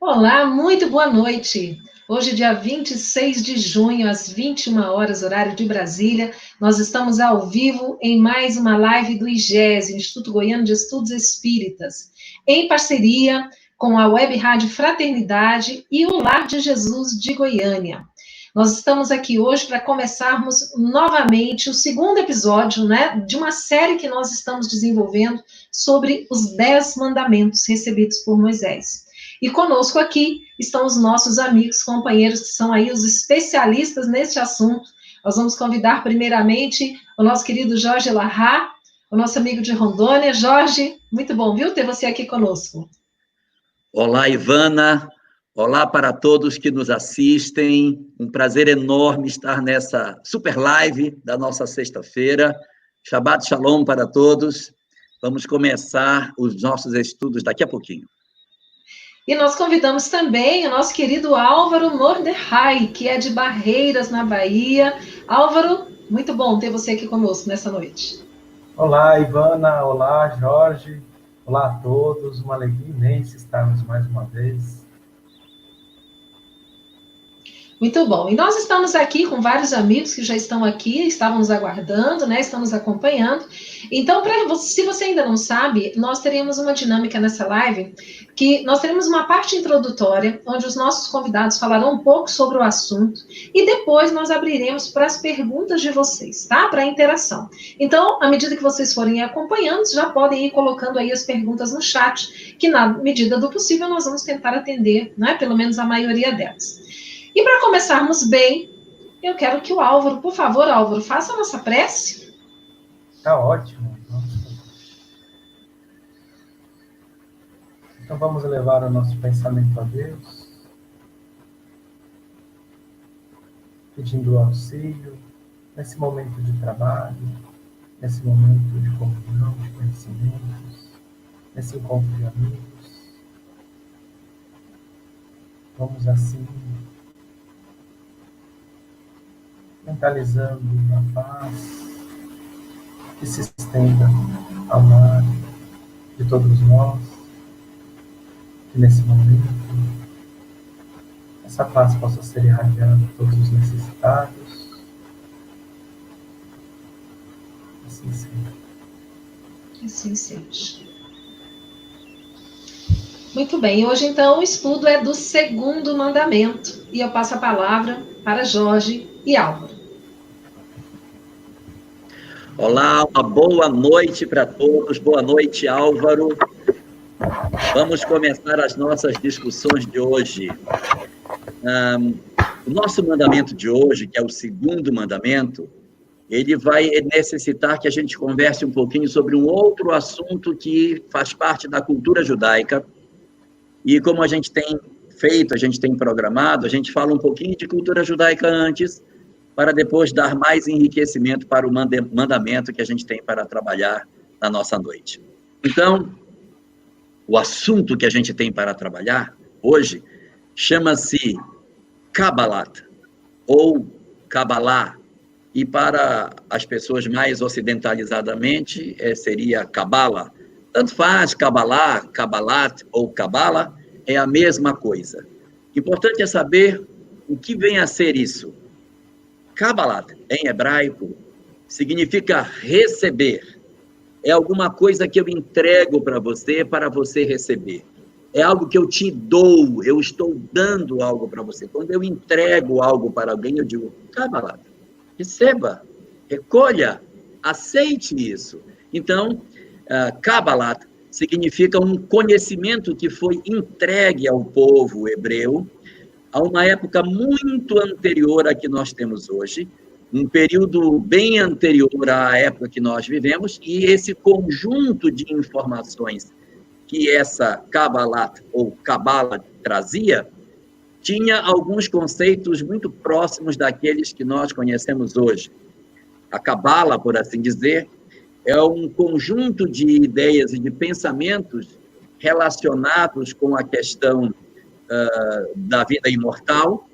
Olá, muito boa noite. Hoje, dia 26 de junho, às 21 horas, horário de Brasília, nós estamos ao vivo em mais uma live do IGES, Instituto Goiano de Estudos Espíritas, em parceria com a Web Rádio Fraternidade e o Lar de Jesus de Goiânia. Nós estamos aqui hoje para começarmos novamente o segundo episódio, de uma série que nós estamos desenvolvendo sobre os 10 mandamentos recebidos por Moisés. E conosco aqui estão os nossos amigos, companheiros, que são aí os especialistas neste assunto. Nós vamos convidar primeiramente o nosso querido Jorge Larra, o nosso amigo de Rondônia. Jorge, muito bom, viu, ter você aqui conosco. Olá, Ivana. Olá para todos que nos assistem. Um prazer enorme estar nessa super live da nossa sexta-feira. Shabbat Shalom para todos. Vamos começar os nossos estudos daqui a pouquinho. E nós convidamos também o nosso querido Álvaro Mordecai, que é de Barreiras, na Bahia. Álvaro, muito bom ter você aqui conosco nessa noite. Olá, Ivana. Olá, Jorge. Olá a todos. Uma alegria imensa estarmos mais uma vez. Muito bom. E nós estamos aqui com vários amigos que já estão aqui, estavam nos aguardando, estamos acompanhando. Então, se você ainda não sabe, nós teremos uma dinâmica nessa live, que nós teremos uma parte introdutória, onde os nossos convidados falarão um pouco sobre o assunto, e depois nós abriremos para as perguntas de vocês, tá? Para a interação. Então, à medida que vocês forem acompanhando, já podem ir colocando aí as perguntas no chat, que na medida do possível nós vamos tentar atender, pelo menos a maioria delas. E para começarmos bem, eu quero que o Álvaro, por favor, Álvaro, faça a nossa prece. Tá ótimo. Então vamos levar o nosso pensamento a Deus, pedindo auxílio nesse momento de trabalho, nesse momento de comunhão, de conhecimentos, nesse encontro de amigos. Vamos assim mentalizando a paz que se estenda ao lar de todos nós, que nesse momento essa paz possa ser irradiada a todos os necessitados. Assim seja. Assim seja. Muito bem, hoje então o estudo é do segundo mandamento, e eu passo a palavra para Jorge e Álvaro. Olá, uma boa noite para todos. Boa noite, Álvaro. Vamos começar as nossas discussões de hoje. O nosso mandamento de hoje, que é o segundo mandamento, ele vai necessitar que a gente converse um pouquinho sobre um outro assunto que faz parte da cultura judaica. E como a gente tem feito, a gente tem programado, a gente fala um pouquinho de cultura judaica antes, para depois dar mais enriquecimento para o mandamento que a gente tem para trabalhar na nossa noite. Então, o assunto que a gente tem para trabalhar hoje chama-se Kabbalat, ou Kabbalah, e para as pessoas mais ocidentalizadamente seria Kabbalah. Tanto faz, Kabbalah, Kabbalat ou Kabbalah, é a mesma coisa. Importante é saber o que vem a ser isso. Kabbalat, em hebraico, significa receber. É alguma coisa que eu entrego para você receber. É algo que eu te dou, eu estou dando algo para você. Quando eu entrego algo para alguém, eu digo, Kabbalat, receba, recolha, aceite isso. Então, Kabbalat significa um conhecimento que foi entregue ao povo hebreu a uma época muito anterior à que nós temos hoje, um período bem anterior à época que nós vivemos, e esse conjunto de informações que essa Kabbalat ou Kabbalah trazia, tinha alguns conceitos muito próximos daqueles que nós conhecemos hoje. A Kabbalah, por assim dizer, é um conjunto de ideias e de pensamentos relacionados com a questão da vida imortal,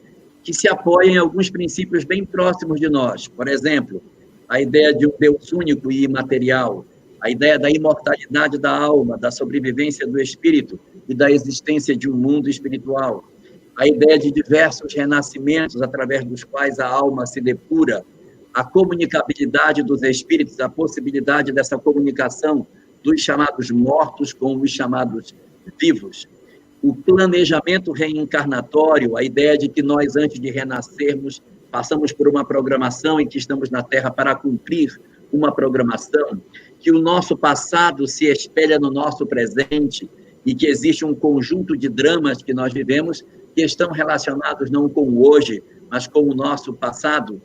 que se apoia em alguns princípios bem próximos de nós. Por exemplo, a ideia de um Deus único e imaterial, a ideia da imortalidade da alma, da sobrevivência do espírito e da existência de um mundo espiritual, a ideia de diversos renascimentos através dos quais a alma se depura, a comunicabilidade dos espíritos, a possibilidade dessa comunicação dos chamados mortos com os chamados vivos, o planejamento reencarnatório, a ideia de que nós, antes de renascermos, passamos por uma programação em que estamos na Terra para cumprir uma programação, que o nosso passado se espelha no nosso presente e que existe um conjunto de dramas que nós vivemos que estão relacionados não com o hoje, mas com o nosso passado.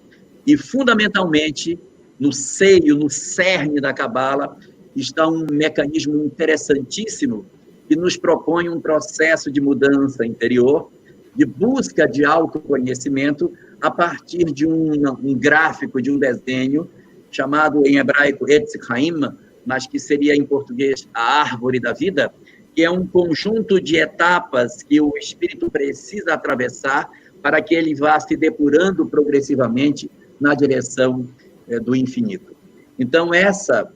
E, fundamentalmente, no seio, no cerne da Cabala, está um mecanismo interessantíssimo que nos propõe um processo de mudança interior, de busca de autoconhecimento a partir de um gráfico, de um desenho, chamado em hebraico Etz Chaim, mas que seria em português a árvore da vida, que é um conjunto de etapas que o espírito precisa atravessar para que ele vá se depurando progressivamente na direção do infinito. Então, essa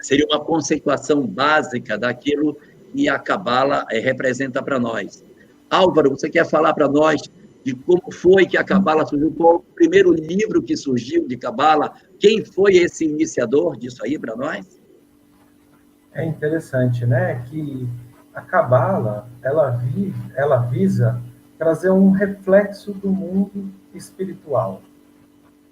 seria uma conceituação básica daquilo que a Cabala representa para nós. Álvaro, você quer falar para nós de como foi que a Cabala surgiu? Qual o primeiro livro que surgiu de Cabala? Quem foi esse iniciador disso aí para nós? É interessante, né, que a Cabala, ela visa trazer um reflexo do mundo espiritual.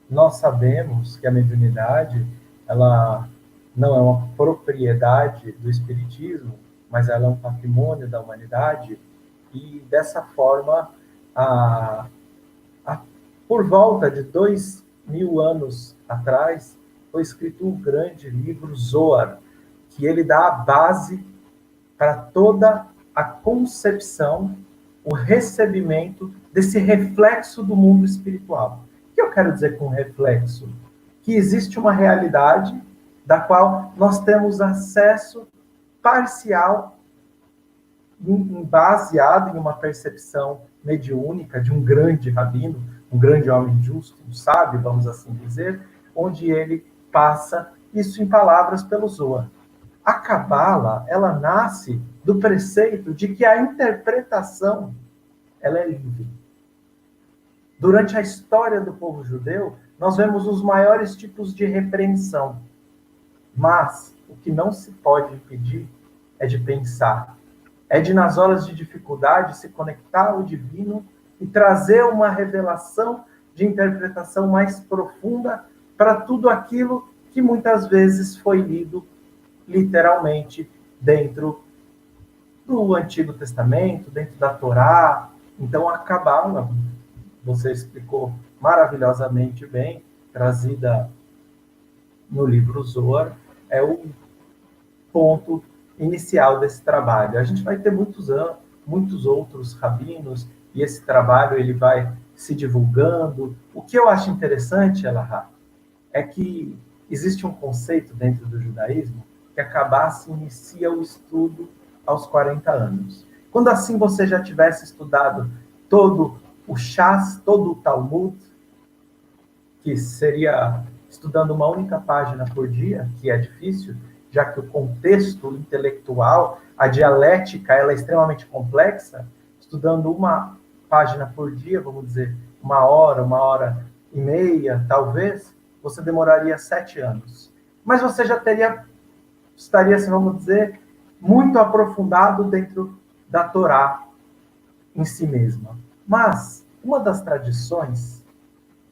Nós sabemos que a mediunidade, ela não é uma propriedade do espiritismo, mas ela é um patrimônio da humanidade, e dessa forma, por volta de 2000 anos atrás, foi escrito um grande livro, Zohar, que ele dá a base para toda a concepção, o recebimento desse reflexo do mundo espiritual. O que eu quero dizer com reflexo? Que existe uma realidade da qual nós temos acesso parcial, baseado em uma percepção mediúnica de um grande rabino, um grande homem justo, um sábio, vamos assim dizer, onde ele passa isso em palavras pelo Zohar. A Cabala, ela nasce do preceito de que a interpretação ela é livre. Durante a história do povo judeu, nós vemos os maiores tipos de repreensão. Mas o que não se pode impedir é de pensar. É de, nas horas de dificuldade, se conectar ao divino e trazer uma revelação de interpretação mais profunda para tudo aquilo que muitas vezes foi lido literalmente dentro do Antigo Testamento, dentro da Torá. Então, a Cabala, você explicou maravilhosamente bem, trazida no livro Zohar, é o ponto inicial desse trabalho. A gente vai ter muitos outros rabinos, e esse trabalho ele vai se divulgando. O que eu acho interessante, Elahá, é que existe um conceito dentro do judaísmo que a Cabala se inicia o estudo aos 40 anos. Quando assim você já tivesse estudado todo o Shas, todo o Talmud, que seria estudando uma única página por dia, que é difícil, já que o contexto intelectual, a dialética, ela é extremamente complexa, estudando uma página por dia, vamos dizer, 1 hora e meia, talvez, você demoraria 7 anos. Mas você já estaria, assim, vamos dizer, muito aprofundado dentro da Torá em si mesma. Mas uma das tradições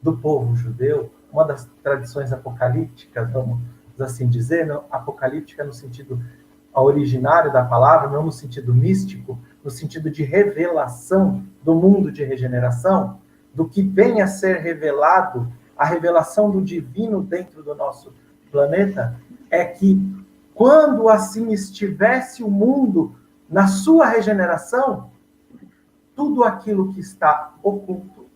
do povo judeu, uma das tradições apocalípticas, vamos assim dizer, apocalíptica no sentido originário da palavra, não no sentido místico, no sentido de revelação do mundo de regeneração, do que vem a ser revelado, a revelação do divino dentro do nosso planeta, é que quando assim estivesse o mundo na sua regeneração, tudo aquilo que está oculto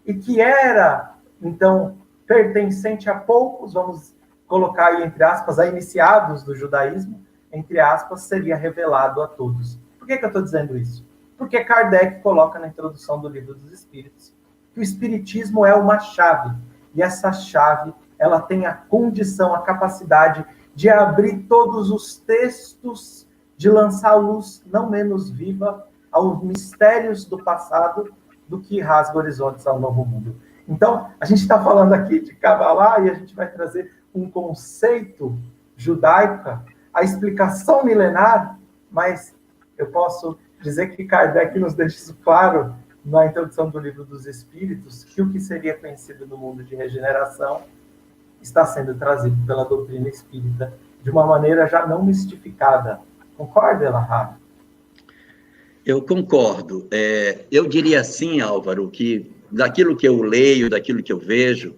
e que era, então, pertencente a poucos, vamos colocar aí, entre aspas, a iniciados do judaísmo, entre aspas, seria revelado a todos. Por que eu estou dizendo isso? Porque Kardec coloca na introdução do Livro dos Espíritos que o Espiritismo é uma chave, e essa chave, ela tem a condição, a capacidade de abrir todos os textos, de lançar luz não menos viva aos mistérios do passado do que rasga horizontes ao novo mundo. Então, a gente está falando aqui de Kabbalah e a gente vai trazer um conceito judaico, a explicação milenar, mas eu posso dizer que Kardec nos deixa isso claro na introdução do Livro dos Espíritos, que o que seria conhecido no mundo de regeneração está sendo trazido pela doutrina espírita de uma maneira já não mistificada. Concorda, Elahá? Eu concordo. Eu diria assim, Álvaro, que daquilo que eu leio, daquilo que eu vejo,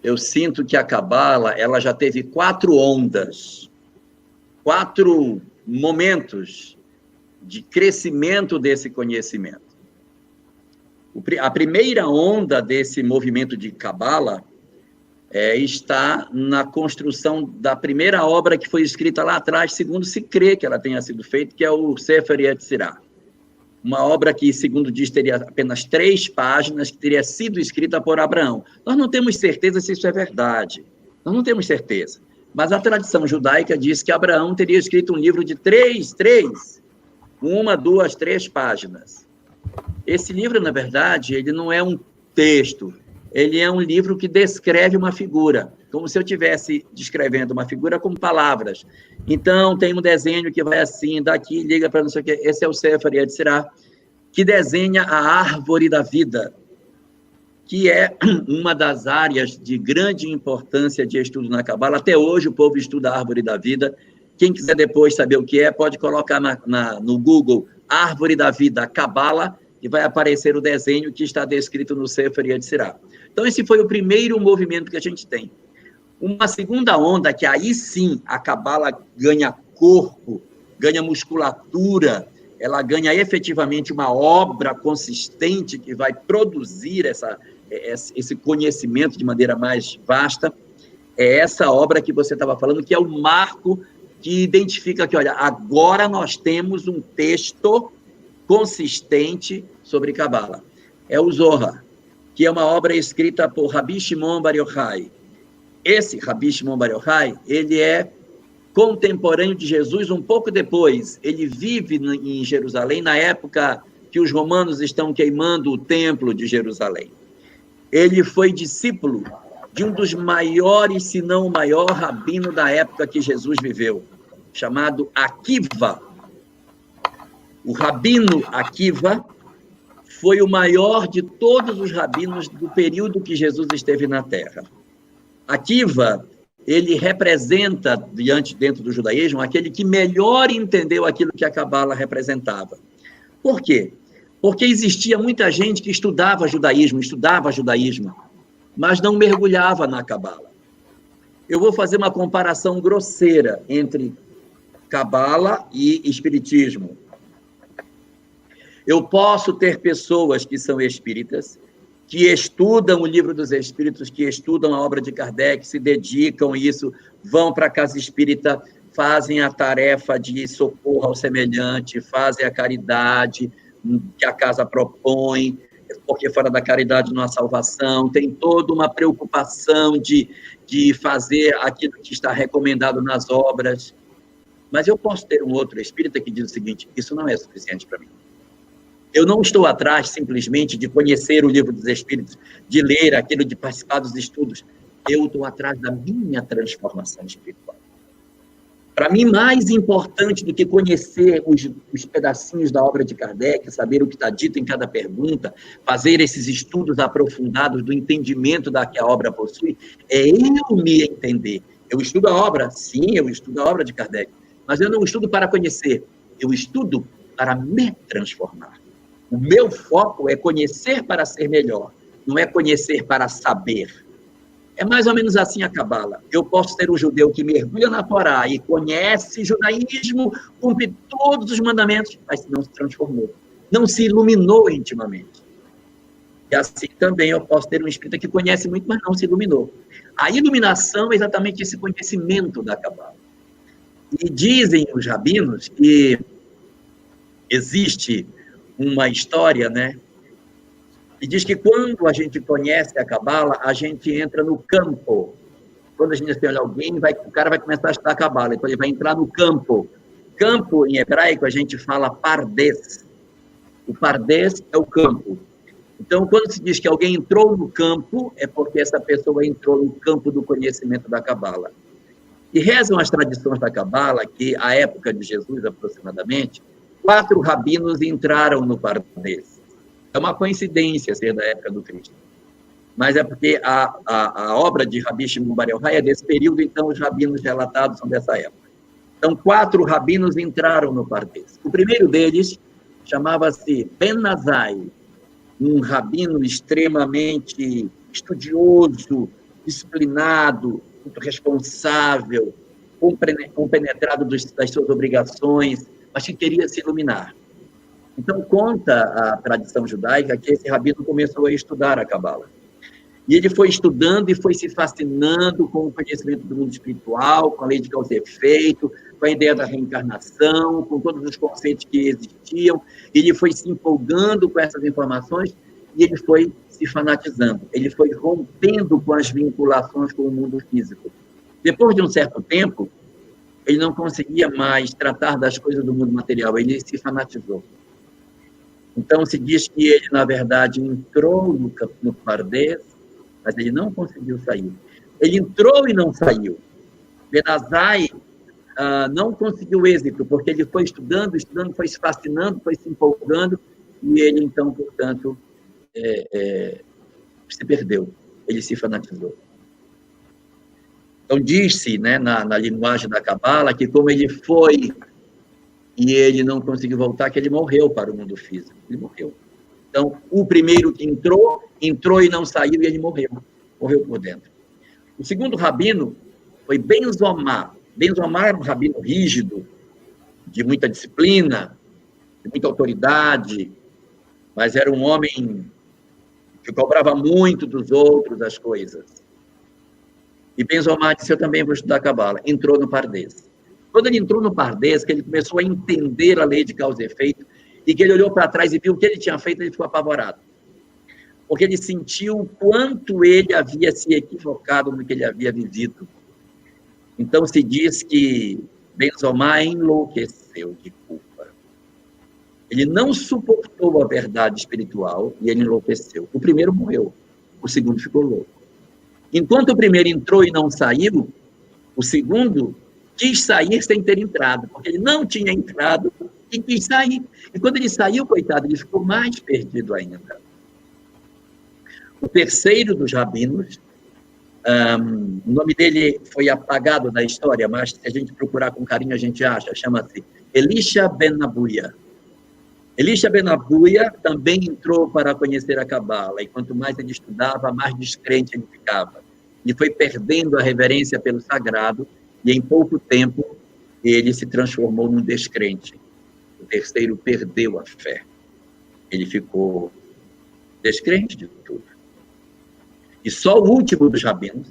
eu sinto que a Cabala, ela já teve 4 ondas, 4 momentos de crescimento desse conhecimento. A primeira onda desse movimento de Cabala está na construção da primeira obra que foi escrita lá atrás, segundo se crê que ela tenha sido feita, que é o Sefer Yetzirah. Uma obra que, segundo diz, teria apenas 3 páginas, que teria sido escrita por Abraão. Nós não temos certeza se isso é verdade. Nós não temos certeza. Mas a tradição judaica diz que Abraão teria escrito um livro de 3, 1, 2, 3 páginas. Esse livro, na verdade, ele não é um texto, ele é um livro que descreve uma figura, como se eu estivesse descrevendo uma figura com palavras. Então, tem um desenho que vai assim, daqui, liga para não sei o quê. Esse é o Sefer Yetzirah, que desenha a árvore da vida, que é uma das áreas de grande importância de estudo na Cabala. Até hoje, o povo estuda a árvore da vida. Quem quiser depois saber o que é, pode colocar no Google Árvore da Vida Cabala, e vai aparecer o desenho que está descrito no Sefer Yetzirah. Então, esse foi o primeiro movimento que a gente tem. Uma segunda onda, que aí sim a Cabala ganha corpo, ganha musculatura, ela ganha efetivamente uma obra consistente que vai produzir esse conhecimento de maneira mais vasta, é essa obra que você estava falando, que é o marco que identifica que, olha, agora nós temos um texto consistente sobre Cabala. É o Zohar, que é uma obra escrita por Rabi Shimon Bar Yochai. Esse Rabi Shimon Bar Yochai, ele é contemporâneo de Jesus um pouco depois. Ele vive em Jerusalém na época que os romanos estão queimando o templo de Jerusalém. Ele foi discípulo de um dos maiores, se não o maior rabino da época que Jesus viveu, chamado Akiva. O rabino Akiva foi o maior de todos os rabinos do período que Jesus esteve na Terra. Akiva, ele representa, dentro do judaísmo, aquele que melhor entendeu aquilo que a Cabala representava. Por quê? Porque existia muita gente que estudava judaísmo, mas não mergulhava na Cabala. Eu vou fazer uma comparação grosseira entre Cabala e Espiritismo. Eu posso ter pessoas que são espíritas, que estudam o Livro dos Espíritos, que estudam a obra de Kardec, se dedicam a isso, vão para a casa espírita, fazem a tarefa de socorro ao semelhante, fazem a caridade que a casa propõe, porque fora da caridade não há salvação, tem toda uma preocupação de fazer aquilo que está recomendado nas obras. Mas eu posso ter um outro espírita que diz o seguinte: isso não é suficiente para mim. Eu não estou atrás simplesmente de conhecer o Livro dos Espíritos, de ler aquilo, de participar dos estudos. Eu estou atrás da minha transformação espiritual. Para mim, mais importante do que conhecer os pedacinhos da obra de Kardec, saber o que está dito em cada pergunta, fazer esses estudos aprofundados do entendimento da que a obra possui, é eu me entender. Eu estudo a obra, sim, eu estudo a obra de Kardec, mas eu não estudo para conhecer, eu estudo para me transformar. O meu foco é conhecer para ser melhor, não é conhecer para saber. É mais ou menos assim a Cabala. Eu posso ser um judeu que mergulha na Torá e conhece judaísmo, cumpre todos os mandamentos, mas não se transformou, não se iluminou intimamente. E assim também eu posso ter um espírita que conhece muito, mas não se iluminou. A iluminação é exatamente esse conhecimento da Cabala. E dizem os rabinos que existe uma história, né? E diz que quando a gente conhece a Cabala, a gente entra no campo quando a gente assim, olha alguém, o cara vai começar a estudar Cabala, então ele vai entrar no campo. Campo, em hebraico, a gente fala pardes. O pardes é o campo. Então, quando se diz que alguém entrou no campo, é porque essa pessoa entrou no campo do conhecimento da Cabala. E rezam as tradições da Cabala que, à época de Jesus, aproximadamente, 4 rabinos entraram no pardes. É uma coincidência ser da época do Cristo. Mas é porque a obra de Rabi Shimon Bar Yochai é desse período, então os rabinos relatados são dessa época. Então, 4 rabinos entraram no pardes. O primeiro deles chamava-se Ben Azai, um rabino extremamente estudioso, disciplinado, muito responsável, compenetrado das suas obrigações, mas que queria se iluminar. Então, conta a tradição judaica que esse rabino começou a estudar a Cabala. E ele foi estudando e foi se fascinando com o conhecimento do mundo espiritual, com a lei de causa e efeito, com a ideia da reencarnação, com todos os conceitos que existiam. Ele foi se empolgando com essas informações e ele foi se fanatizando. Ele foi rompendo com as vinculações com o mundo físico. Depois de um certo tempo, ele não conseguia mais tratar das coisas do mundo material, ele se fanatizou. Então, se diz que ele, na verdade, entrou no pardes, mas ele não conseguiu sair. Ele entrou e não saiu. Ben Azai não conseguiu êxito, porque ele foi estudando, foi se fascinando, foi se empolgando, e ele, então, portanto, se perdeu. Ele se fanatizou. Então, diz-se, né, na linguagem da Cabala, que como ele foi e ele não conseguiu voltar, que ele morreu para o mundo físico. Ele morreu. Então, o primeiro que entrou e não saiu, e ele morreu por dentro. O segundo rabino foi Ben Zomar. Ben Zomar era um rabino rígido, de muita disciplina, de muita autoridade, mas era um homem que cobrava muito dos outros as coisas. E Ben Zomar disse, eu também vou estudar Cabala. Entrou no pardes. Quando ele entrou no pardes, que ele começou a entender a lei de causa e efeito, e que ele olhou para trás e viu o que ele tinha feito, ele ficou apavorado. Porque ele sentiu o quanto ele havia se equivocado no que ele havia vivido. Então, se diz que Ben Zomar enlouqueceu de culpa. Ele não suportou a verdade espiritual e ele enlouqueceu. O primeiro morreu, o segundo ficou louco. Enquanto o primeiro entrou e não saiu, o segundo quis sair sem ter entrado, porque ele não tinha entrado e quis sair. E quando ele saiu, coitado, ele ficou mais perdido ainda. O terceiro dos rabinos, o nome dele foi apagado da história, mas se a gente procurar com carinho, a gente acha, chama-se Elisha ben Abuya. Elisha ben Abuya também entrou para conhecer a Cabala, e quanto mais ele estudava, mais descrente ele ficava. Ele foi perdendo a reverência pelo sagrado, e em pouco tempo ele se transformou num descrente. O terceiro perdeu a fé. Ele ficou descrente de tudo. E só o último dos rabinos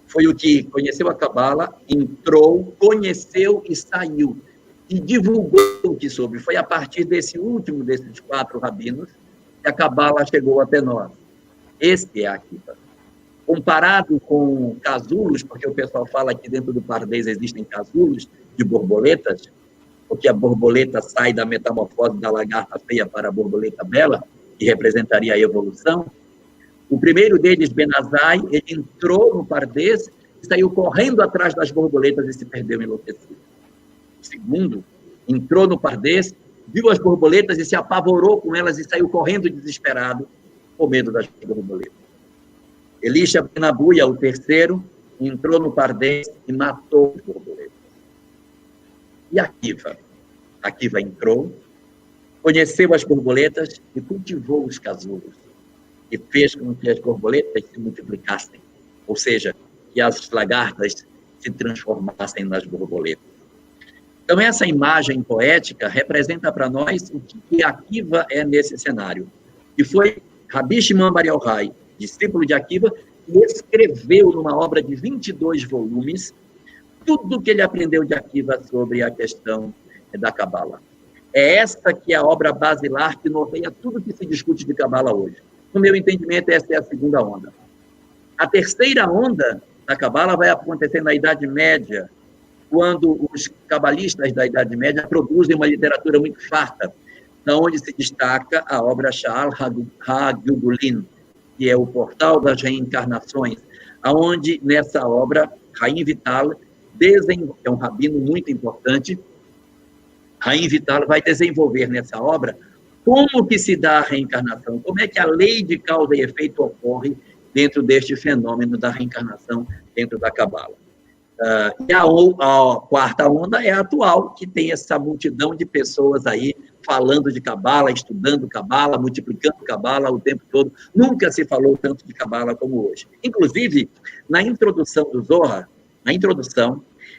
foi o que conheceu a Cabala, entrou, conheceu e saiu. E divulgou o que soube. Foi a partir desse último desses 4 rabinos que a Cabala chegou até nós. Esse é Akiva. Comparado com casulos, porque o pessoal fala que dentro do pardes existem casulos de borboletas, porque a borboleta sai da metamorfose da lagarta feia para a borboleta bela, que representaria a evolução. O primeiro deles, Ben Azai, ele entrou no pardes e saiu correndo atrás das borboletas e se perdeu enlouquecido. O segundo entrou no pardes, viu as borboletas e se apavorou com elas e saiu correndo desesperado, com medo das borboletas. Elisha ben Abuya, o terceiro, entrou no pardes e matou as borboletas. E Akiva? Akiva entrou, conheceu as borboletas e cultivou os casulos. E fez com que as borboletas se multiplicassem, ou seja, que as lagartas se transformassem nas borboletas. Então, essa imagem poética representa para nós o que Akiva é nesse cenário. E foi Rabi Shimon Bar Yochai, discípulo de Akiva, que escreveu numa obra de 22 volumes tudo o que ele aprendeu de Akiva sobre a questão da Cabala. É esta que é a obra basilar que norteia tudo que se discute de Cabala hoje. No meu entendimento, essa é a segunda onda. A terceira onda da Cabala vai acontecer na Idade Média, quando os cabalistas da Idade Média produzem uma literatura muito farta, da onde se destaca a obra Sha'al HaGilgulin, que é o Portal das Reencarnações, aonde nessa obra, Haim Vital, é um rabino muito importante, Haim Vital vai desenvolver nessa obra como que se dá a reencarnação, como é que a lei de causa e efeito ocorre dentro deste fenômeno da reencarnação dentro da Cabala. E a quarta onda é a atual, que tem essa multidão de pessoas aí falando de Cabala, estudando Cabala, multiplicando Cabala o tempo todo. Nunca se falou tanto de Cabala como hoje. Inclusive, na introdução do Zohar,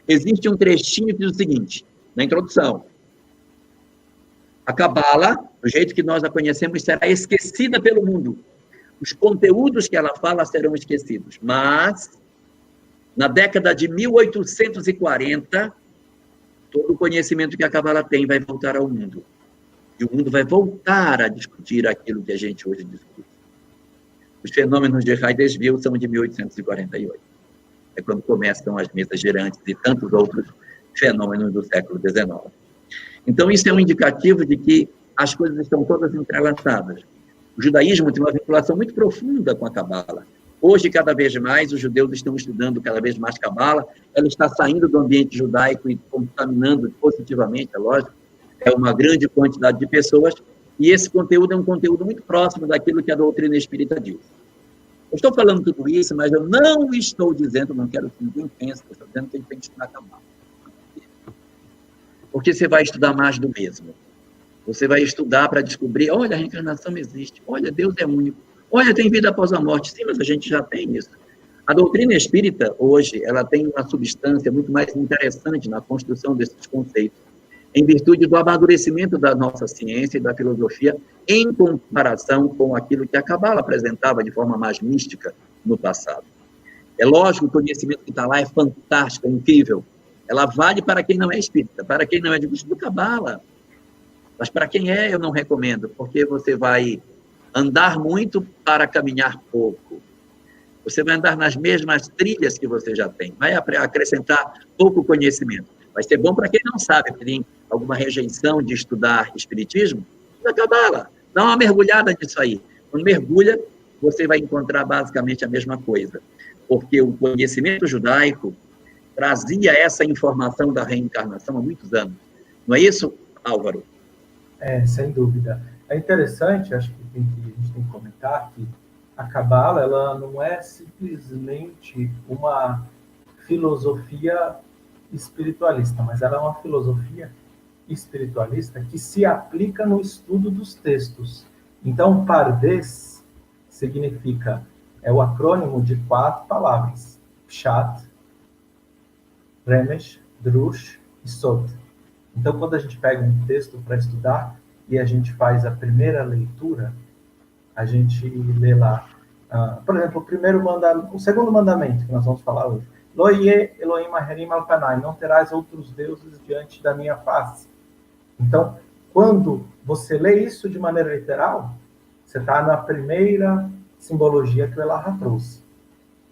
existe um trechinho que diz o seguinte, na introdução: a Cabala, do jeito que nós a conhecemos, será esquecida pelo mundo. Os conteúdos que ela fala serão esquecidos. Mas, na década de 1840, todo o conhecimento que a Cabala tem vai voltar ao mundo. E o mundo vai voltar a discutir aquilo que a gente hoje discute. Os fenômenos de Hydesville são de 1848. É quando começam as mesas girantes e tantos outros fenômenos do século XIX. Então, isso é um indicativo de que as coisas estão todas entrelaçadas. O judaísmo tem uma vinculação muito profunda com a Cabala. Hoje, cada vez mais, os judeus estão estudando cada vez mais Cabala. Ela está saindo do ambiente judaico e contaminando positivamente, é lógico, uma grande quantidade de pessoas. E esse conteúdo é um conteúdo muito próximo daquilo que a doutrina espírita diz. Eu estou falando tudo isso, mas eu não estou dizendo, não quero que ninguém pense, eu estou dizendo que a gente tem que estudar Cabala. Porque você vai estudar mais do mesmo. Você vai estudar para descobrir, olha, a reencarnação existe, olha, Deus é único, olha, tem vida após a morte. Sim, mas a gente já tem isso. A doutrina espírita, hoje, ela tem uma substância muito mais interessante na construção desses conceitos, em virtude do amadurecimento da nossa ciência e da filosofia, em comparação com aquilo que a Cabala apresentava de forma mais mística no passado. É lógico que o conhecimento que está lá é fantástico, é incrível. Ela vale para quem não é espírita, para quem não é de curso do Cabala. Mas para quem é, eu não recomendo, porque você vai andar muito para caminhar pouco. Você vai andar nas mesmas trilhas que você já tem, vai acrescentar pouco conhecimento. Vai ser bom para quem não sabe, tem alguma rejeição de estudar espiritismo, estuda Cabala, dá uma mergulhada nisso aí. Quando mergulha, você vai encontrar basicamente a mesma coisa, porque o conhecimento judaico trazia essa informação da reencarnação há muitos anos. Não é isso, Álvaro? Sem dúvida. É interessante, acho que a gente tem que comentar que a Cabala, ela não é simplesmente uma filosofia espiritualista, mas ela é uma filosofia espiritualista que se aplica no estudo dos textos. Então, Pardes significa, é o acrônimo de 4 palavras: Pshat, Remesh, Drush e Sot. Então, quando a gente pega um texto para estudar e a gente faz a primeira leitura, a gente lê lá, por exemplo, o segundo mandamento que nós vamos falar hoje. Lo ye Elohim aherim al panai, não terás outros deuses diante da minha face. Então, quando você lê isso de maneira literal, você está na primeira simbologia que o Elahá trouxe,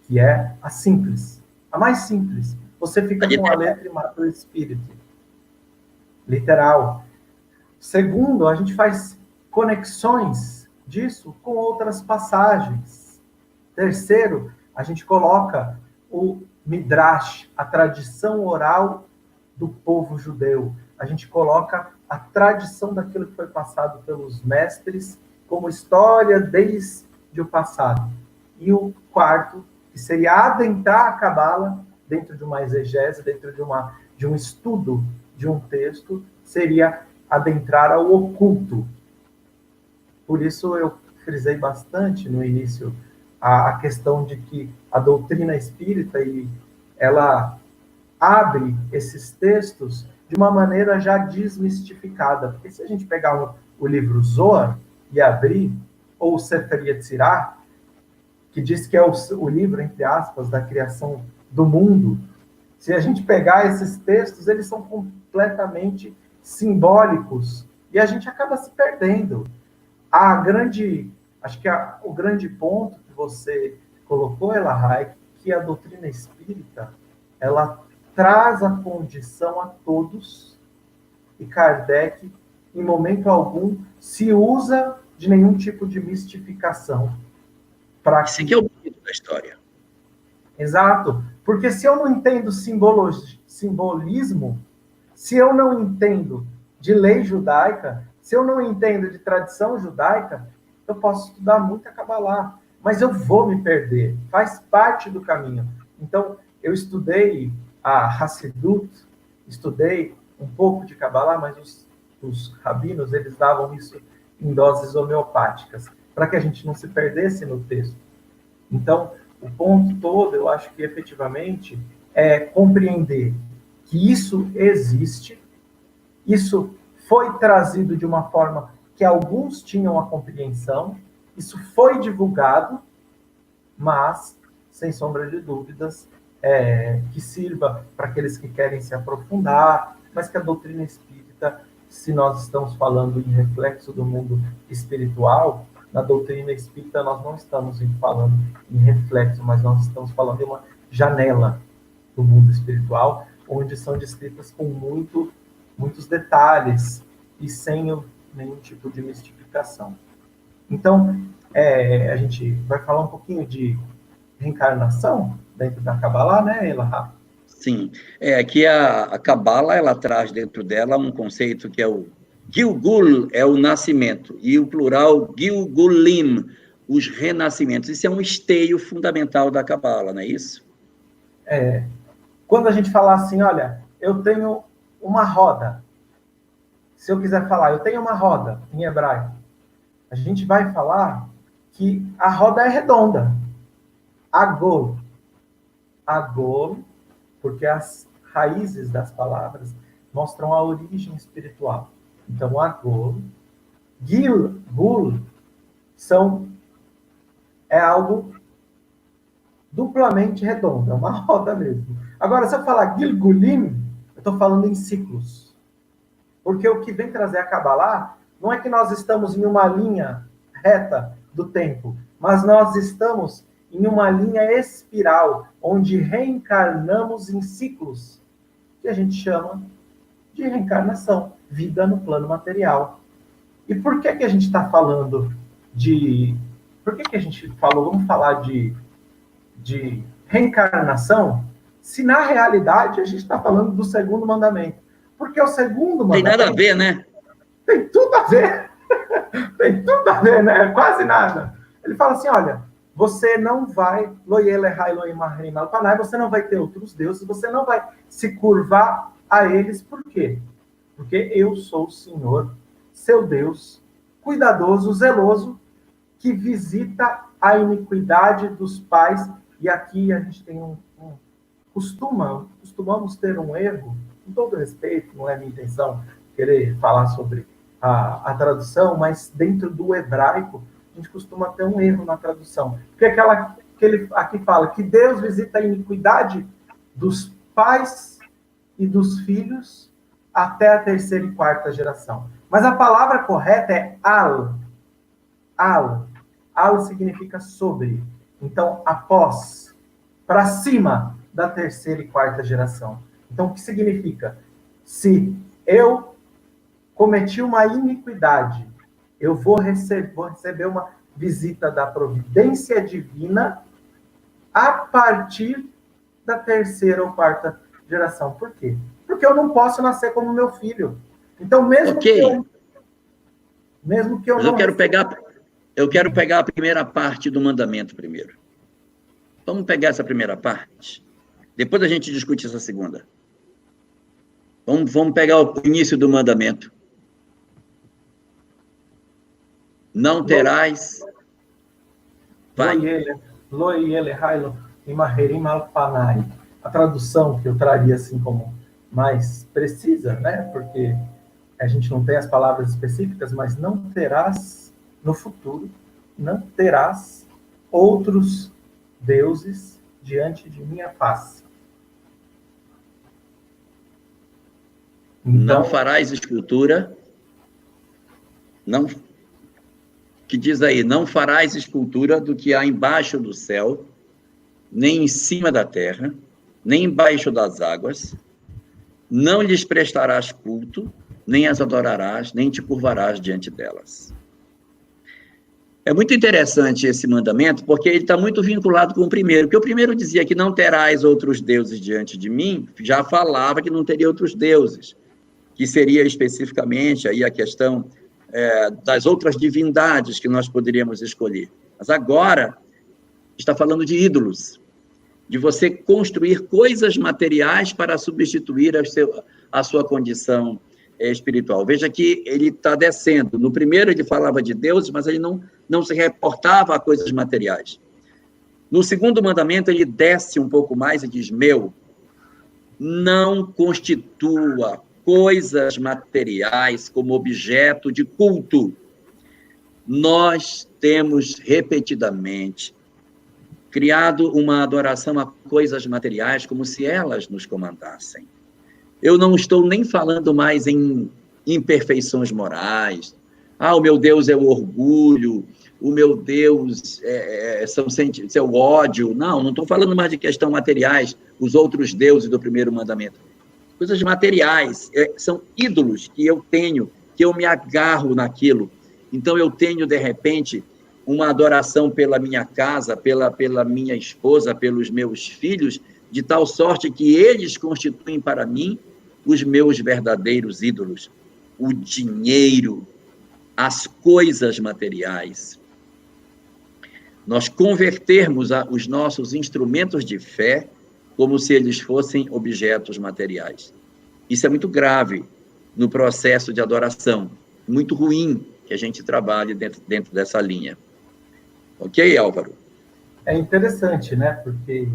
que é a simples, a mais simples. Você fica com a letra e mata o espírito. Literal. Segundo, a gente faz conexões disso com outras passagens. Terceiro, a gente coloca o Midrash, a tradição oral do povo judeu. A gente coloca a tradição daquilo que foi passado pelos mestres como história desde o passado. E o quarto, que seria adentrar a Cabala dentro de uma exegese, dentro de um estudo de um texto, seria adentrar ao oculto. Por isso eu frisei bastante no início a questão de que a doutrina espírita, ela abre esses textos de uma maneira já desmistificada. Porque se a gente pegar o livro Zohar e abrir, ou o Sefer Yetzirah, que diz que é o livro, entre aspas, da criação do mundo, se a gente pegar esses textos, eles são completamente simbólicos e a gente acaba se perdendo. Acho que o grande ponto que você colocou, Elahá, é que a doutrina espírita, ela traz a condição a todos, e Kardec, em momento algum, se usa de nenhum tipo de mistificação. Esse aqui é o bonito da história. Exato. Porque se eu não entendo simbolismo, se eu não entendo de lei judaica, se eu não entendo de tradição judaica, eu posso estudar muita Kabbalah, mas eu vou me perder. Faz parte do caminho. Então, eu estudei a Hassidut, estudei um pouco de Kabbalah, mas os rabinos, eles davam isso em doses homeopáticas, para que a gente não se perdesse no texto. Então, o ponto todo, eu acho que efetivamente é compreender que isso existe, isso foi trazido de uma forma que alguns tinham a compreensão, isso foi divulgado, mas, sem sombra de dúvidas, que sirva para aqueles que querem se aprofundar, mas que a doutrina espírita, se nós estamos falando em reflexo do mundo espiritual, na doutrina espírita nós não estamos falando em reflexo, mas nós estamos falando de uma janela do mundo espiritual, onde são descritas com muitos detalhes e sem nenhum tipo de mistificação. Então, a gente vai falar um pouquinho de reencarnação dentro da Kabbalah, né, Elahá? Sim. Aqui a Kabbalah, ela traz dentro dela um conceito que é o Gilgul, é o nascimento, e o plural Gilgulim, os renascimentos. Isso é um esteio fundamental da Kabbalah, não é isso? Quando a gente falar assim, olha, eu tenho uma roda, se eu quiser falar, eu tenho uma roda, em hebraico, a gente vai falar que a roda é redonda. Agol. Agol, porque as raízes das palavras mostram a origem espiritual. Então, Agol, Gil, Gul, é algo duplamente redondo, é uma roda mesmo. Agora, se eu falar Gilgulim, eu estou falando em ciclos. Porque o que vem trazer a Kabbalah não é que nós estamos em uma linha reta do tempo, mas nós estamos em uma linha espiral, onde reencarnamos em ciclos, que a gente chama de reencarnação, vida no plano material. E por que a gente está falando de... Por que a gente falou, vamos falar de reencarnação, se na realidade a gente está falando do segundo mandamento? Porque o segundo mandamento... Tem nada a ver, né? Tem tudo a ver. Tem tudo a ver, né? Quase nada. Ele fala assim, olha, você não vai... Você não vai ter outros deuses, você não vai se curvar a eles. Por quê? Porque eu sou o Senhor, seu Deus, cuidadoso, zeloso, que visita a iniquidade dos pais. E aqui a gente tem costumamos ter um erro, com todo respeito, não é minha intenção querer falar sobre a tradução, mas dentro do hebraico, a gente costuma ter um erro na tradução. Porque que ele aqui fala que Deus visita a iniquidade dos pais e dos filhos até a terceira e quarta geração. Mas a palavra correta é al. Al. Al significa sobre. Então, após, para cima da terceira e quarta geração. Então, o que significa? Se eu cometi uma iniquidade, eu vou receber uma visita da providência divina a partir da terceira ou quarta geração. Por quê? Porque eu não posso nascer como meu filho. Então, mesmo que eu não... Eu quero pegar a primeira parte do mandamento primeiro. Vamos pegar essa primeira parte. Depois a gente discute essa segunda. Vamos pegar o início do mandamento. Não terás... Vai. A tradução que eu traria assim como mais precisa, né? Porque a gente não tem as palavras específicas, mas não terás no futuro, não terás outros deuses diante de minha face. Então, não farás escultura, não, que diz aí, não farás escultura do que há embaixo do céu, nem em cima da terra, nem embaixo das águas, não lhes prestarás culto, nem as adorarás, nem te curvarás diante delas. É muito interessante esse mandamento, porque ele está muito vinculado com o primeiro, porque o primeiro dizia que não terás outros deuses diante de mim, já falava que não teria outros deuses, que seria especificamente aí a questão das outras divindades que nós poderíamos escolher. Mas agora está falando de ídolos, de você construir coisas materiais para substituir a sua condição espiritual. Veja que ele está descendo. No primeiro ele falava de deuses, mas ele não se reportava a coisas materiais. No segundo mandamento ele desce um pouco mais e diz, não constitua coisas materiais como objeto de culto. Nós temos repetidamente criado uma adoração a coisas materiais como se elas nos comandassem. Eu não estou nem falando mais em imperfeições morais. O meu Deus é o orgulho, o meu Deus é o ódio. Não estou falando mais de questão materiais, os outros deuses do primeiro mandamento. Coisas materiais, são ídolos que eu tenho, que eu me agarro naquilo. Então, eu tenho, de repente, uma adoração pela minha casa, pela minha esposa, pelos meus filhos, de tal sorte que eles constituem para mim os meus verdadeiros ídolos. O dinheiro, as coisas materiais. Nós convertermos os nossos instrumentos de fé como se eles fossem objetos materiais. Isso é muito grave no processo de adoração, muito ruim que a gente trabalhe dentro dessa linha. Ok, Álvaro? É interessante, né? Porque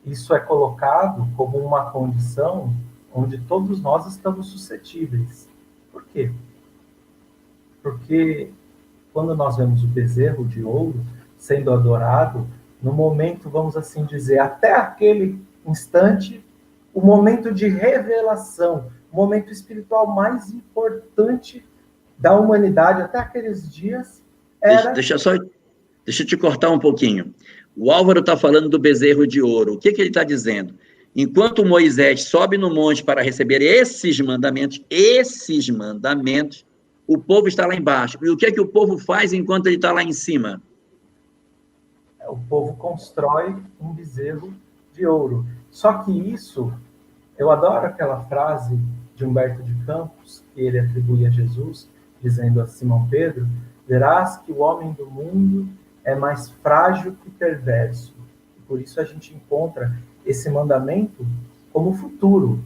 isso é colocado como uma condição onde todos nós estamos suscetíveis. Por quê? Porque quando nós vemos o bezerro de ouro sendo adorado, no momento, vamos assim dizer, até aquele instante, o momento de revelação, o momento espiritual mais importante da humanidade, até aqueles dias, era... Deixa eu te cortar um pouquinho. O Álvaro está falando do bezerro de ouro. O que ele está dizendo? Enquanto Moisés sobe no monte para receber esses mandamentos, o povo está lá embaixo. E o que o povo faz enquanto ele está lá em cima? O povo constrói um bezerro de ouro. Só que isso, eu adoro aquela frase de Humberto de Campos, que ele atribui a Jesus, dizendo a Simão Pedro, verás que o homem do mundo é mais frágil que perverso. E por isso a gente encontra esse mandamento como futuro.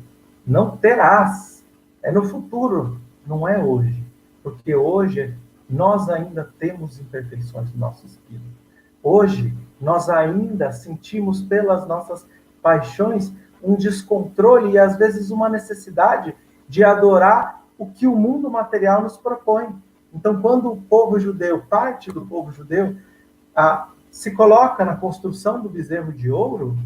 Não terás. É no futuro, não é hoje. Porque hoje nós ainda temos imperfeições no nosso espírito. Hoje, nós ainda sentimos pelas nossas paixões um descontrole e, às vezes, uma necessidade de adorar o que o mundo material nos propõe. Então, quando o povo judeu, parte do povo judeu, se coloca na construção do bezerro de ouro,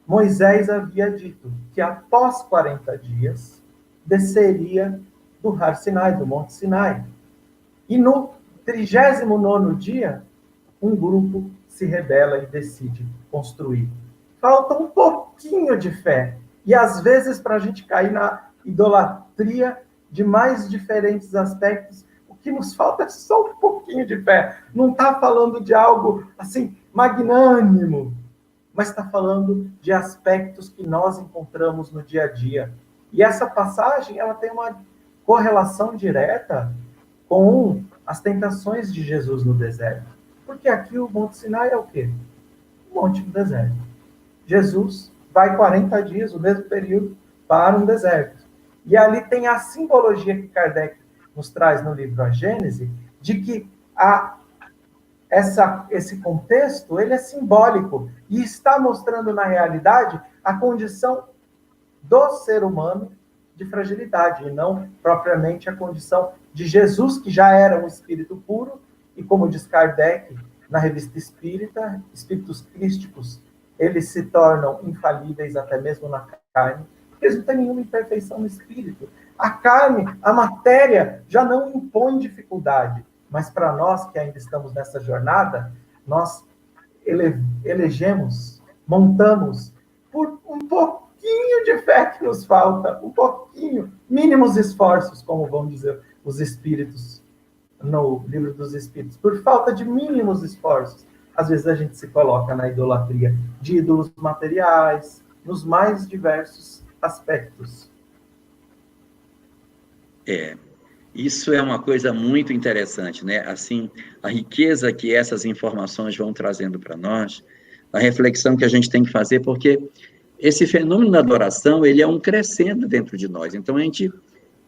Moisés havia dito que após 40 dias desceria do Har Sinai, do Monte Sinai. E no 39º dia, um grupo se rebela e decide construir. Falta um pouquinho de fé. E, às vezes, para a gente cair na idolatria de mais diferentes aspectos, o que nos falta é só um pouquinho de fé. Não está falando de algo, assim, magnânimo, mas está falando de aspectos que nós encontramos no dia a dia. E essa passagem, ela tem uma correlação direta com as tentações de Jesus no deserto. Porque aqui o Monte Sinai é o quê? Um monte do deserto. Jesus vai 40 dias, o mesmo período, para um deserto. E ali tem a simbologia que Kardec nos traz no livro A Gênese, de que esse contexto ele é simbólico e está mostrando, na realidade, a condição do ser humano de fragilidade, e não propriamente a condição de Jesus, que já era um espírito puro, e como diz Kardec, na Revista Espírita, espíritos crísticos, eles se tornam infalíveis até mesmo na carne, porque eles não têm nenhuma imperfeição no espírito. A carne, a matéria, já não impõe dificuldade, mas para nós que ainda estamos nessa jornada, nós elegemos, montamos, por um pouquinho de fé que nos falta, um pouquinho, mínimos esforços, como vão dizer os espíritos no livro dos Espíritos, por falta de mínimos esforços, às vezes a gente se coloca na idolatria de ídolos materiais, nos mais diversos aspectos. Isso é uma coisa muito interessante, né? Assim, a riqueza que essas informações vão trazendo para nós, a reflexão que a gente tem que fazer, porque esse fenômeno da adoração, ele é um crescendo dentro de nós. Então, a gente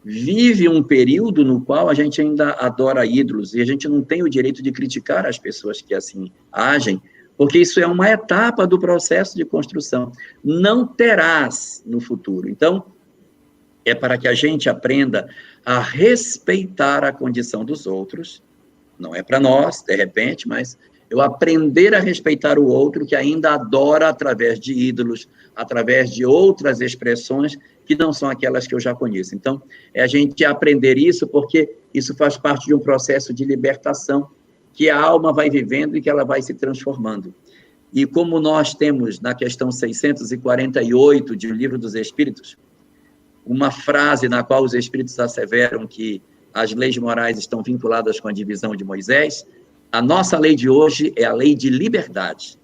vive um período no qual a gente ainda adora ídolos, e a gente não tem o direito de criticar as pessoas que assim agem, porque isso é uma etapa do processo de construção. Não terás no futuro. Então, é para que a gente aprenda a respeitar a condição dos outros, não é para nós, de repente, mas eu aprender a respeitar o outro que ainda adora através de ídolos, através de outras expressões que não são aquelas que eu já conheço. Então, é a gente aprender isso, porque isso faz parte de um processo de libertação que a alma vai vivendo e que ela vai se transformando. E como nós temos na questão 648 de O Livro dos Espíritos, uma frase na qual os Espíritos asseveram que as leis morais estão vinculadas com a divisão de Moisés, a nossa lei de hoje é a lei de liberdade,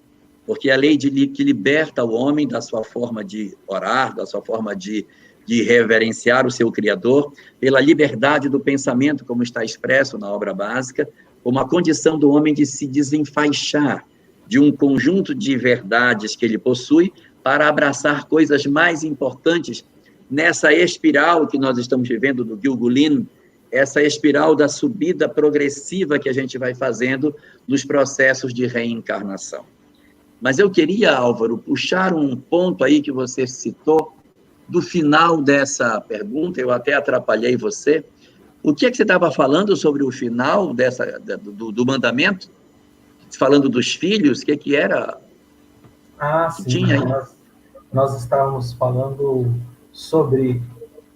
porque é a lei que liberta o homem da sua forma de orar, da sua forma de reverenciar o seu Criador, pela liberdade do pensamento, como está expresso na obra básica, como a condição do homem de se desenfaixar de um conjunto de verdades que ele possui para abraçar coisas mais importantes nessa espiral que nós estamos vivendo do Gilgulin, essa espiral da subida progressiva que a gente vai fazendo nos processos de reencarnação. Mas eu queria, Álvaro, puxar um ponto aí que você citou, do final dessa pergunta, eu até atrapalhei você. O que é que você estava falando sobre o final do mandamento? Falando dos filhos, o que é que era? Sim, tinha aí? Nós estávamos falando sobre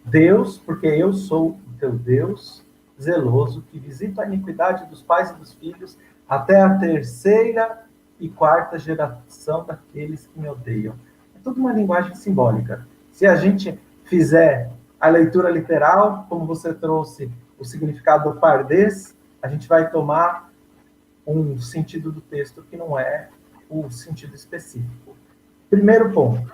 Deus, porque eu sou o teu Deus, zeloso, que visita a iniquidade dos pais e dos filhos até a 3ª e 4ª geração daqueles que me odeiam. É tudo uma linguagem simbólica. Se a gente fizer a leitura literal, como você trouxe o significado do pardês, a gente vai tomar um sentido do texto que não é o sentido específico. Primeiro ponto,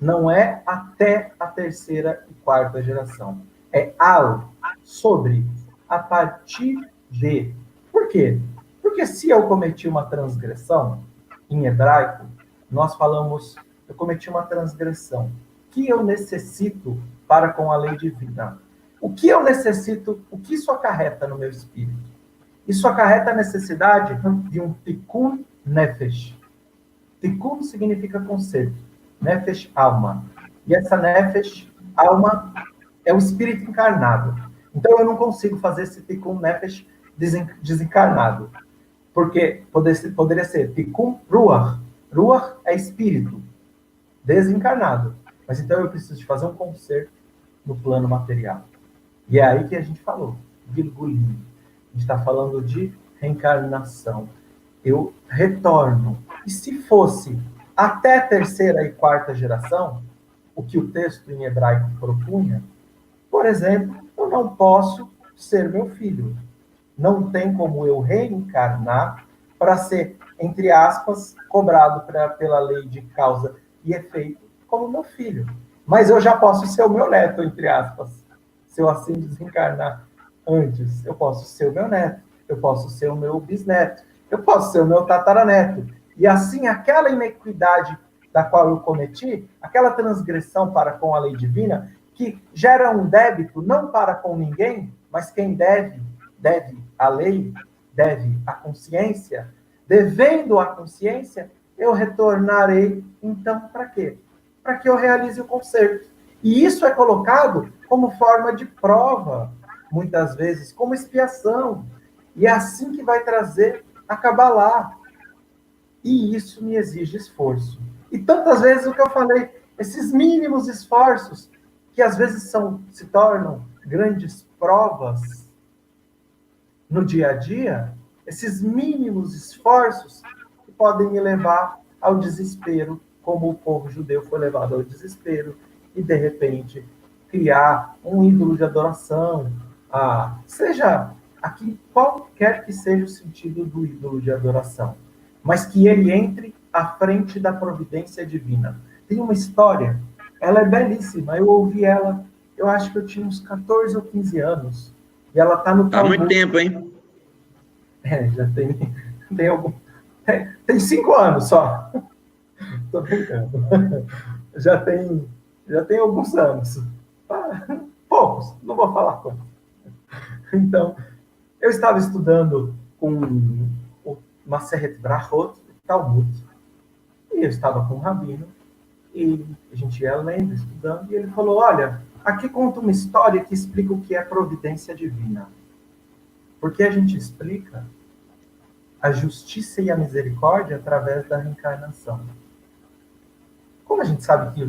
não é até a 3ª e 4ª geração. É ao, sobre, a partir de. Por quê? Porque se eu cometi uma transgressão, em hebraico, nós falamos, eu cometi uma transgressão. O que eu necessito para com a lei divina? O que eu necessito, o que isso acarreta no meu espírito? Isso acarreta a necessidade de um tikkun nefesh. Tikkun significa conserto. Nefesh, alma. E essa nefesh, alma, é o espírito encarnado. Então eu não consigo fazer esse tikkun nefesh desencarnado. Porque poderia ser tikkun ruach. Ruach é espírito desencarnado. Mas então eu preciso de fazer um conserto no plano material. E é aí que a gente falou. Gilgulin. A gente está falando de reencarnação. Eu retorno. E se fosse até a 3ª e 4ª geração, o que o texto em hebraico propunha, por exemplo, eu não posso ser meu filho. Não tem como eu reencarnar para ser, entre aspas, cobrado pela lei de causa e efeito como meu filho. Mas eu já posso ser o meu neto, entre aspas. Se eu assim desencarnar antes, eu posso ser o meu neto, eu posso ser o meu bisneto, eu posso ser o meu tataraneto. E assim, aquela iniquidade da qual eu cometi, aquela transgressão para com a lei divina, que gera um débito não para com ninguém, mas quem deve a lei, deve a consciência, devendo a consciência, eu retornarei, então, para quê? Para que eu realize o conserto. E isso é colocado como forma de prova, muitas vezes, como expiação. E é assim que vai trazer a Kabbalah. E isso me exige esforço. E tantas vezes o que eu falei, esses mínimos esforços, que às vezes se tornam grandes provas no dia a dia, esses mínimos esforços, podem me levar ao desespero, como o povo judeu foi levado ao desespero, e, de repente, criar um ídolo de adoração, seja aqui qualquer que seja o sentido do ídolo de adoração, mas que ele entre à frente da providência divina. Tem uma história, ela é belíssima, eu ouvi ela, eu acho que eu tinha uns 14 ou 15 anos, e ela está no Talmud. Há muito tempo, hein? Já tem algum... Tem 5 anos só. Estou brincando. Já tem alguns anos. Poucos, não vou falar quantos. Então, eu estava estudando com o Maseret Brachot, Talmud, e eu estava com um rabino, e a gente ia lendo, estudando, e ele falou, olha, aqui conta uma história que explica o que é providência divina. Porque a gente explica a justiça e a misericórdia através da reencarnação. Como a gente sabe que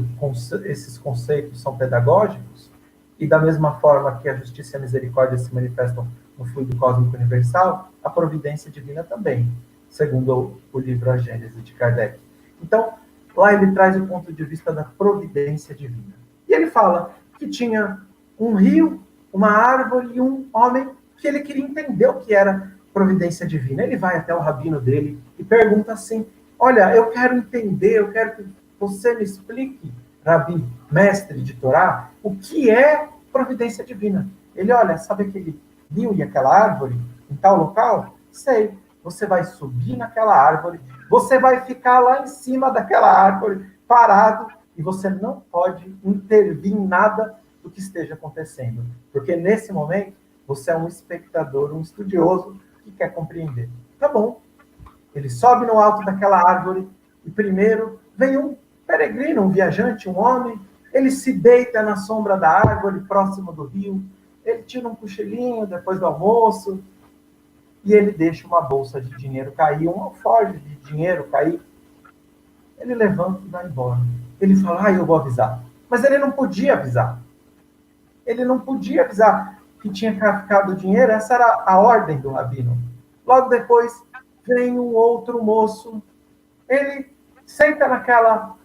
esses conceitos são pedagógicos, e da mesma forma que a justiça e a misericórdia se manifestam no fluido cósmico universal, a providência divina também, segundo o livro A Gênese de Kardec. Então, lá ele traz o ponto de vista da providência divina. E ele fala que tinha um rio, uma árvore e um homem que ele queria entender o que era providência divina. Ele vai até o rabino dele e pergunta assim, olha, eu quero entender, eu quero que você me explique, Rabi, mestre de Torá, o que é providência divina. Ele, olha, sabe aquele rio e aquela árvore em tal local? Sei. Você vai subir naquela árvore, você vai ficar lá em cima daquela árvore, parado, e você não pode intervir em nada do que esteja acontecendo. Porque nesse momento, você é um espectador, um estudioso que quer compreender. Tá bom. Ele sobe no alto daquela árvore e primeiro vem um peregrino, um viajante, um homem. Ele se deita na sombra da árvore, próximo do rio. Ele tira um cochilinho depois do almoço e ele deixa uma bolsa de dinheiro cair, um alforje de dinheiro cair. Ele levanta e vai embora. Ele fala, eu vou avisar. Mas ele não podia avisar. Ele não podia avisar que tinha ficado o dinheiro. Essa era a ordem do rabino. Logo depois, vem um outro moço. Ele senta naquela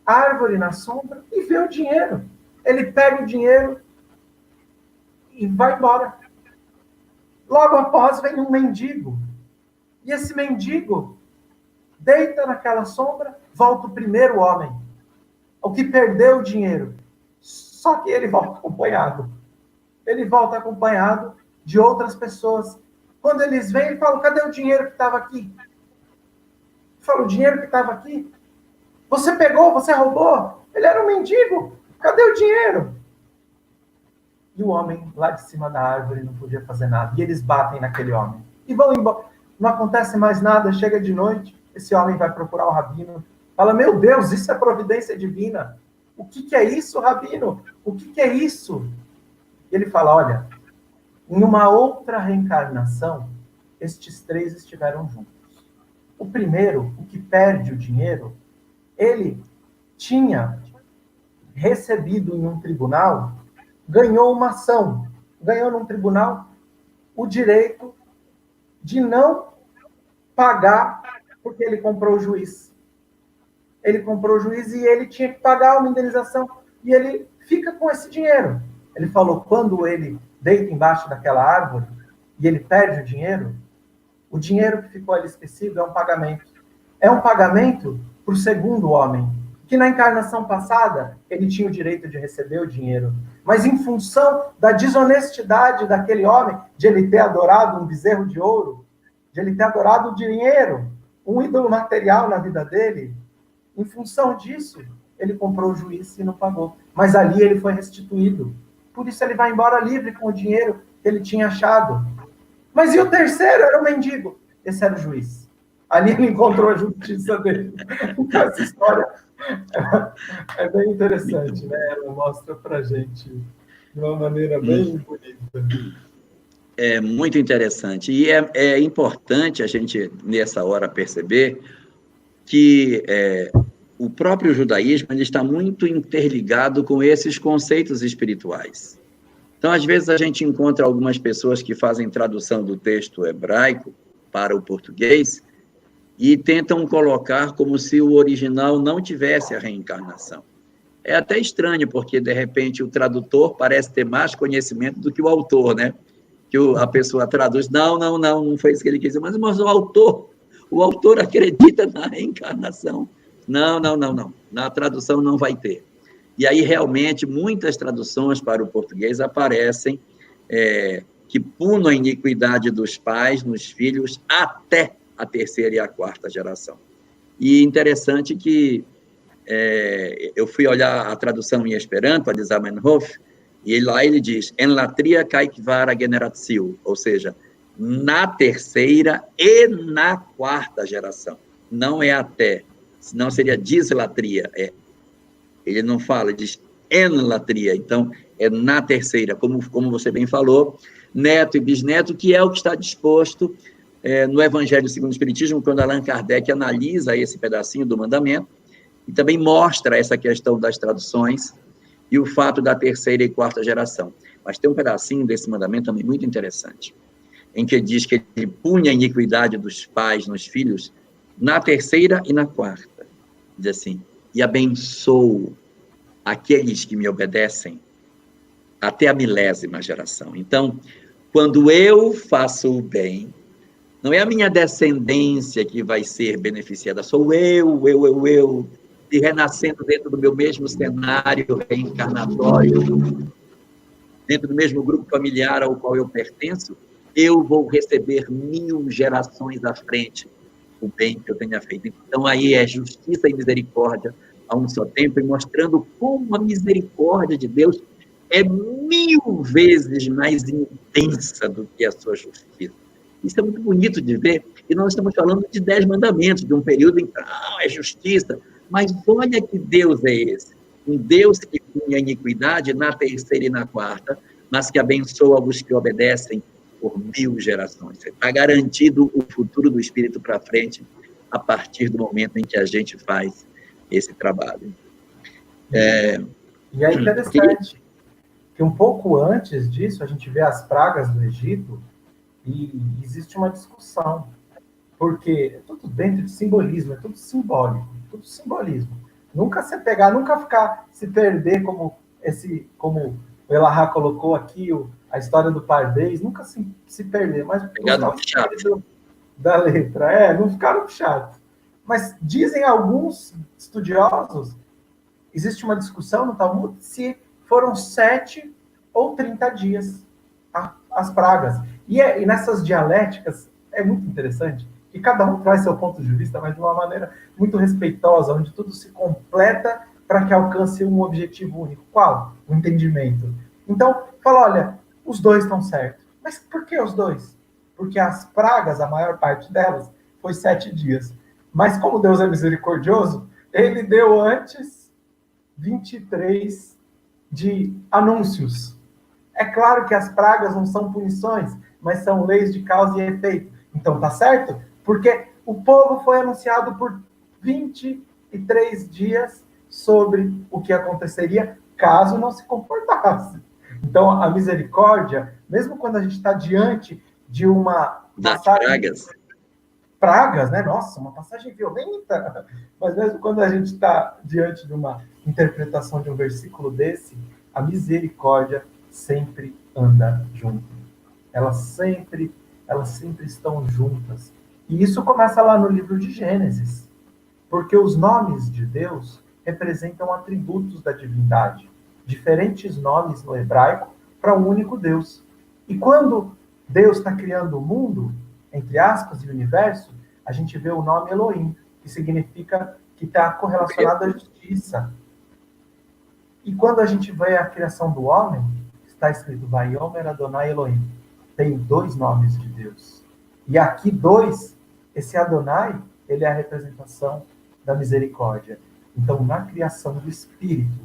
árvore na sombra e vê o dinheiro. Ele pega o dinheiro e vai embora. Logo após, vem um mendigo. E esse mendigo deita naquela sombra, volta o primeiro homem, o que perdeu o dinheiro. Só que ele volta acompanhado. Ele volta acompanhado de outras pessoas. Quando eles vêm, ele fala, cadê o dinheiro que estava aqui? Fala, o dinheiro que estava aqui? Você pegou, você roubou? Ele era um mendigo. Cadê o dinheiro? E o homem lá de cima da árvore não podia fazer nada. E eles batem naquele homem. E vão embora. Não acontece mais nada, chega de noite, esse homem vai procurar o rabino. Fala, meu Deus, isso é providência divina. O que é isso, rabino? O que é isso? E ele fala, olha, em uma outra reencarnação, estes 3 estiveram juntos. O primeiro, o que perde o dinheiro, ele tinha recebido em um tribunal, ganhou uma ação, ganhou num tribunal o direito de não pagar porque ele comprou o juiz. Ele comprou o juiz e ele tinha que pagar uma indenização e ele fica com esse dinheiro. Ele falou, quando ele deita embaixo daquela árvore e ele perde o dinheiro que ficou ali esquecido é um pagamento. É um pagamento para o segundo homem, que na encarnação passada ele tinha o direito de receber o dinheiro. Mas em função da desonestidade daquele homem, de ele ter adorado um bezerro de ouro, de ele ter adorado o dinheiro, um ídolo material na vida dele, em função disso, ele comprou o juiz e não pagou. Mas ali ele foi restituído. Por isso ele vai embora livre com o dinheiro que ele tinha achado. Mas e o terceiro era o mendigo? Esse era o juiz. Ali ele encontrou a justiça dele. Então essa história é bem interessante, né? Ela mostra pra gente de uma maneira bem bonita. É muito interessante. E é importante a gente, nessa hora, perceber que o próprio judaísmo ele está muito interligado com esses conceitos espirituais. Então, às vezes, a gente encontra algumas pessoas que fazem tradução do texto hebraico para o português e tentam colocar como se o original não tivesse a reencarnação. É até estranho, porque, de repente, o tradutor parece ter mais conhecimento do que o autor, né? Que a pessoa traduz, não foi isso que ele quis dizer, mas o autor acredita na reencarnação. Não, na tradução não vai ter. E aí, realmente, muitas traduções para o português aparecem que punam a iniquidade dos pais nos filhos até a terceira e a quarta geração. E interessante que eu fui olhar a tradução em Esperanto, a de Zamenhof, e lá ele diz, en latria caicvara generatio, ou seja, na terceira e na quarta geração. Não é até, senão seria dislatria. Ele não fala, diz en latria, então é na terceira, como você bem falou, neto e bisneto, que é o que está disposto no Evangelho segundo o Espiritismo, quando Allan Kardec analisa esse pedacinho do mandamento, e também mostra essa questão das traduções e o fato da terceira e quarta geração. Mas tem um pedacinho desse mandamento também muito interessante, em que diz que ele punha a iniquidade dos pais nos filhos na terceira e na quarta. Diz assim, e abençoo aqueles que me obedecem até a 1000ª geração. Então, quando eu faço o bem, não é a minha descendência que vai ser beneficiada, sou eu, e renascendo dentro do meu mesmo cenário reencarnatório, dentro do mesmo grupo familiar ao qual eu pertenço, eu vou receber 1000 gerações à frente o bem que eu tenha feito. Então, aí é justiça e misericórdia a um só tempo, e mostrando como a misericórdia de Deus é 1000 vezes mais intensa do que a sua justiça. Isso é muito bonito de ver, e nós estamos falando de 10 mandamentos, de um período em que é justiça, mas olha que Deus é esse, um Deus que punha a iniquidade na terceira e na quarta, mas que abençoa os que obedecem por 1000 gerações. Está garantido o futuro do espírito para frente, a partir do momento em que a gente faz esse trabalho. E é interessante que um pouco antes disso, a gente vê as pragas do Egito, e existe uma discussão, porque é tudo dentro de simbolismo, é tudo simbólico, tudo simbolismo. Nunca se perder, como o Elahá colocou aqui, a história do Pardês, nunca se perder, mas da letra, não ficaram chato. Mas dizem alguns estudiosos, existe uma discussão no Talmud se foram 7 ou 30 dias as pragas. E nessas dialéticas, é muito interessante, que cada um traz seu ponto de vista, mas de uma maneira muito respeitosa, onde tudo se completa para que alcance um objetivo único. Qual? O entendimento. Então, fala, olha, os dois estão certos. Mas por que os dois? Porque as pragas, a maior parte delas, foi 7 dias. Mas como Deus é misericordioso, ele deu antes 23 de anúncios. É claro que as pragas não são punições, mas são leis de causa e efeito. Então, tá certo? Porque o povo foi anunciado por 23 dias sobre o que aconteceria caso não se comportasse. Então, a misericórdia, mesmo quando a gente está diante de uma passagem... Pragas, né? Nossa, uma passagem violenta. Mas mesmo quando a gente está diante de uma interpretação de um versículo desse, a misericórdia sempre anda junto. Elas sempre estão juntas. E isso começa lá no livro de Gênesis. Porque os nomes de Deus representam atributos da divindade. Diferentes nomes no hebraico para um único Deus. E quando Deus está criando o mundo, entre aspas, e o universo, a gente vê o nome Elohim, que significa que está correlacionado à justiça. E quando a gente vê a criação do homem, está escrito Vayomer Adonai Elohim. Tem 2 nomes de Deus. E aqui 2, esse Adonai, ele é a representação da misericórdia. Então, na criação do Espírito,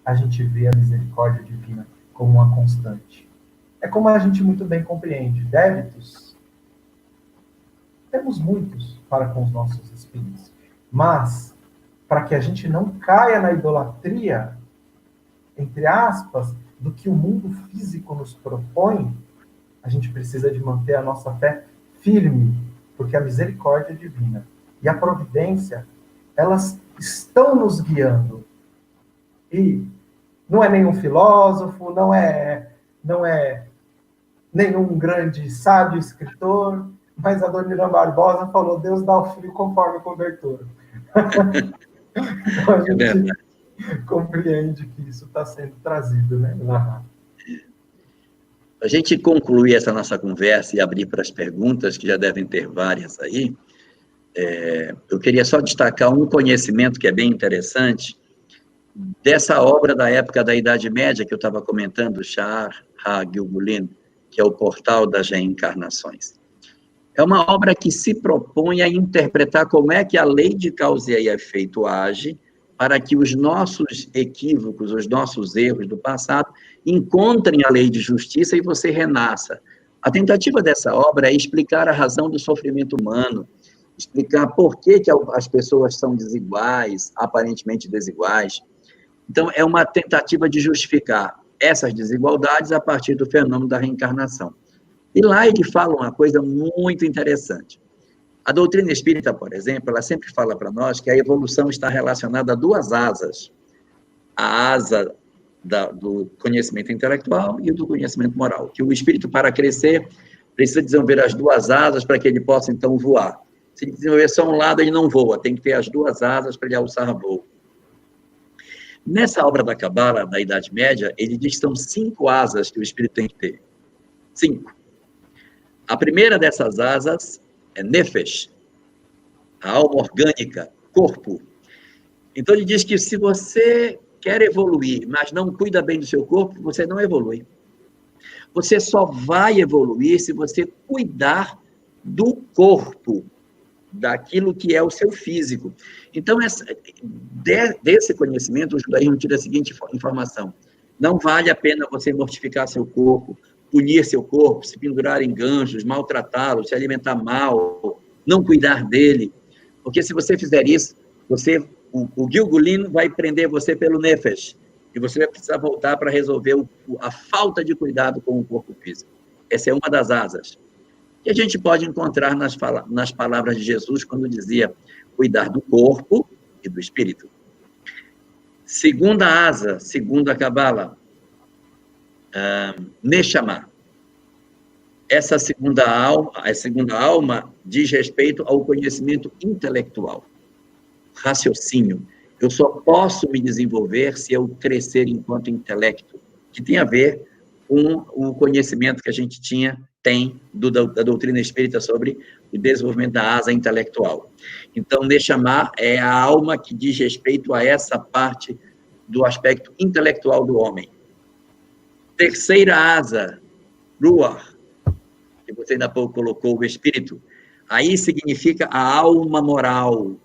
a gente vê a misericórdia divina como uma constante. É como a gente muito bem compreende. Débitos, temos muitos para com os nossos espíritos. Mas, para que a gente não caia na idolatria, entre aspas, do que o mundo físico nos propõe, a gente precisa de manter a nossa fé firme, porque a misericórdia divina e a providência, elas estão nos guiando. E não é nenhum filósofo, não é nenhum grande sábio escritor, mas a dona Irã Barbosa falou: Deus dá o frio conforme o cobertor. Então a gente compreende que isso está sendo trazido, né? A gente concluir essa nossa conversa e abrir para as perguntas, que já devem ter várias aí, eu queria só destacar um conhecimento que é bem interessante, dessa obra da época da Idade Média, que eu estava comentando, Sha'ar HaGilgulin, que é o Portal das Reencarnações. É uma obra que se propõe a interpretar como é que a lei de causa e efeito age para que os nossos equívocos, os nossos erros do passado, encontrem a lei de justiça e você renasça. A tentativa dessa obra é explicar a razão do sofrimento humano, explicar por que as pessoas são desiguais, aparentemente desiguais. Então, é uma tentativa de justificar essas desigualdades a partir do fenômeno da reencarnação. E lá ele fala uma coisa muito interessante. A doutrina espírita, por exemplo, ela sempre fala para nós que a evolução está relacionada a duas asas. A asa do conhecimento intelectual e do conhecimento moral. Que o espírito, para crescer, precisa desenvolver as duas asas para que ele possa, então, voar. Se ele desenvolver só um lado, ele não voa. Tem que ter as duas asas para ele alçar voo. Nessa obra da Cabala, da Idade Média, ele diz que são 5 asas que o espírito tem que ter. 5. A primeira dessas asas é Nefesh, a alma orgânica, corpo. Então, ele diz que se você quer evoluir, mas não cuida bem do seu corpo, você não evolui. Você só vai evoluir se você cuidar do corpo, daquilo que é o seu físico. Então, desse conhecimento, o judaísmo tira a seguinte informação: não vale a pena você mortificar seu corpo, punir seu corpo, se pendurar em ganchos, maltratá-lo, se alimentar mal, não cuidar dele. Porque se você fizer isso, o Gilgulin vai prender você pelo Nefesh, e você vai precisar voltar para resolver a falta de cuidado com o corpo físico. Essa é uma das asas que a gente pode encontrar nas palavras de Jesus, quando dizia cuidar do corpo e do espírito. Segunda asa, segundo a Cabala, Neshama. Essa segunda alma diz respeito ao conhecimento intelectual, raciocínio. Eu só posso me desenvolver se eu crescer enquanto intelecto, que tem a ver com o conhecimento que a gente tem da doutrina espírita sobre o desenvolvimento da asa intelectual. Então, Neshama é a alma que diz respeito a essa parte do aspecto intelectual do homem. Terceira asa, Ruach, que você ainda há pouco colocou, o espírito. Aí significa a alma moral,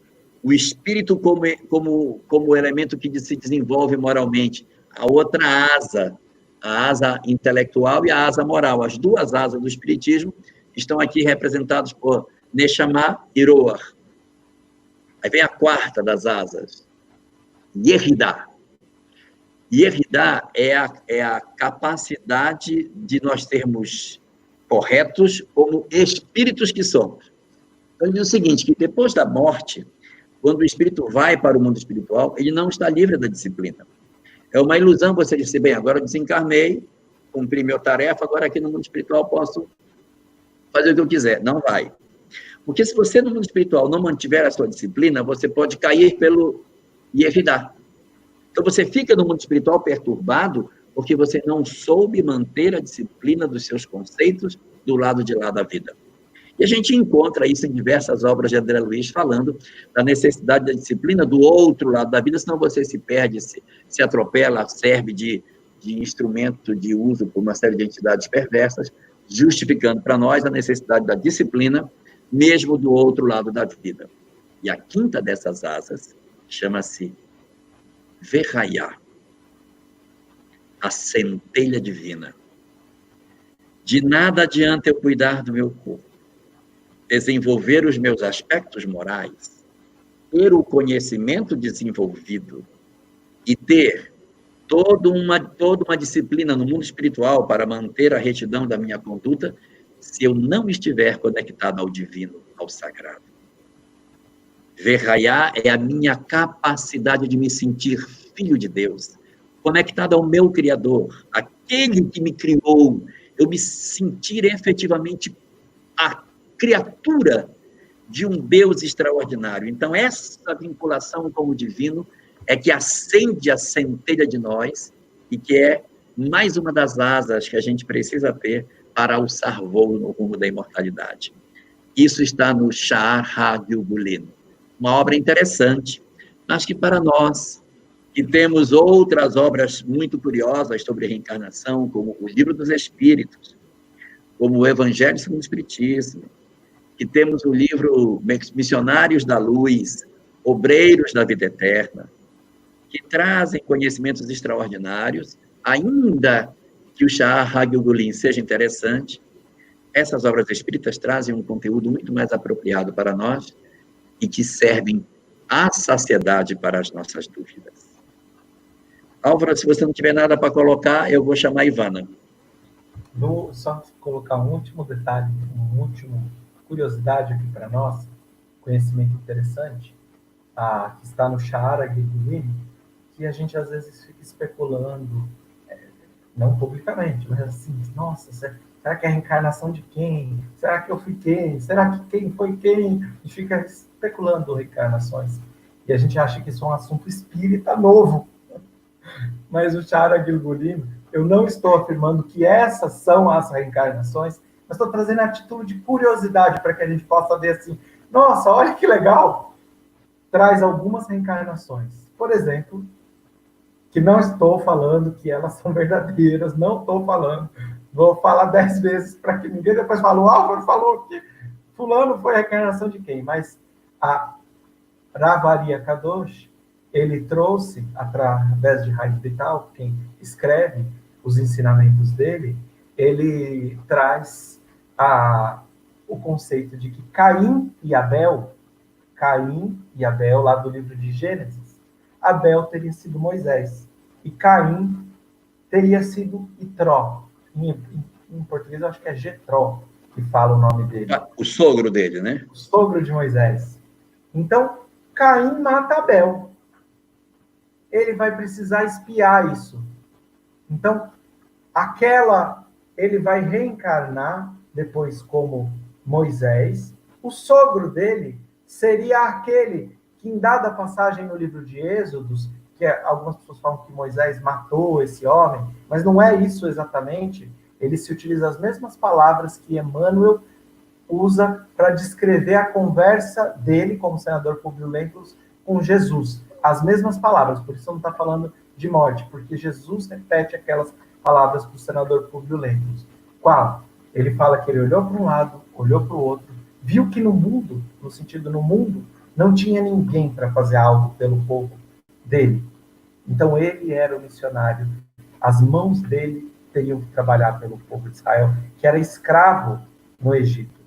o espírito como elemento que se desenvolve moralmente. A outra asa, a asa intelectual e a asa moral. As duas asas do espiritismo estão aqui representadas por Neshama e Ruach. Aí vem a quarta das asas, Yehida. Yehida é a capacidade de nós sermos corretos como espíritos que somos. Então, ele diz o seguinte, que depois da morte, quando o espírito vai para o mundo espiritual, ele não está livre da disciplina. É uma ilusão você dizer, bem, agora eu desencarnei, cumpri minha tarefa, agora aqui no mundo espiritual posso fazer o que eu quiser. Não vai. Porque se você no mundo espiritual não mantiver a sua disciplina, você pode cair pelo Yehida. Então você fica no mundo espiritual perturbado porque você não soube manter a disciplina dos seus conceitos do lado de lá da vida. E a gente encontra isso em diversas obras de André Luiz, falando da necessidade da disciplina do outro lado da vida, senão você se perde, se atropela, serve de instrumento de uso por uma série de entidades perversas, justificando para nós a necessidade da disciplina, mesmo do outro lado da vida. E a quinta dessas asas chama-se Verraiá, a centelha divina. De nada adianta eu cuidar do meu corpo, desenvolver os meus aspectos morais, ter o conhecimento desenvolvido e ter toda uma disciplina no mundo espiritual para manter a retidão da minha conduta, se eu não estiver conectado ao divino. ao sagrado. Ver raiar é a minha capacidade de me sentir filho de Deus, conectado ao meu Criador, aquele que me criou, eu me sentir efetivamente a criatura de um Deus extraordinário. Então, essa vinculação com o divino é que acende a centelha de nós e que é mais uma das asas que a gente precisa ter para alçar voo no rumo da imortalidade. Isso está no Sha'ar HaGilgulim, uma obra interessante, mas que para nós, que temos outras obras muito curiosas sobre reencarnação, como o Livro dos Espíritos, como o Evangelho segundo o Espiritismo, que temos o livro Missionários da Luz, Obreiros da Vida Eterna, que trazem conhecimentos extraordinários, ainda que o Sha'ar HaGilgulim seja interessante, essas obras espíritas trazem um conteúdo muito mais apropriado para nós e que servem à saciedade para as nossas dúvidas. Álvaro, se você não tiver nada para colocar, eu vou chamar a Ivana. Vou só colocar um último detalhe, uma última curiosidade aqui para nós, conhecimento interessante, que está no Sha'ar HaGilgulim, que a gente às vezes fica especulando, não publicamente, mas assim, nossa, será que é a reencarnação de quem? Será que eu fui quem? Será que quem foi quem? E fica especulando reencarnações. E a gente acha que isso é um assunto espírita novo. Mas o Sha'ar HaGilgulim, eu não estou afirmando que essas são as reencarnações, mas estou trazendo a título de curiosidade para que a gente possa ver assim, nossa, olha que legal! Traz algumas reencarnações. Por exemplo, que não estou falando que elas são verdadeiras, não estou falando. Vou falar 10 vezes para que ninguém depois fale, o Álvaro falou que fulano foi a reencarnação de quem? Mas a Rav Ari Kadosh, ele trouxe, através de Haim Vital, quem escreve os ensinamentos dele, ele traz o conceito de que Caim e Abel, lá do livro de Gênesis, Abel teria sido Moisés, e Caim teria sido Itró. Em português, eu acho que é Jetró, que fala o nome dele. O sogro dele, né? O sogro de Moisés. Então, Caim mata Abel. Ele vai precisar espiar isso. Então, ele vai reencarnar depois como Moisés. O sogro dele seria aquele que, em dada passagem no livro de Êxodos, que algumas pessoas falam que Moisés matou esse homem, mas não é isso exatamente. Ele se utiliza as mesmas palavras que Emmanuel usa para descrever a conversa dele, como senador Publio Lentulus, com Jesus. As mesmas palavras, por isso não está falando de morte, porque Jesus repete aquelas palavras para o senador Publio Lentulus. Qual? Ele fala que ele olhou para um lado, olhou para o outro, viu que no mundo, no sentido no mundo, não tinha ninguém para fazer algo pelo povo dele. Então ele era o missionário. As mãos dele teriam que trabalhar pelo povo de Israel, que era escravo no Egito.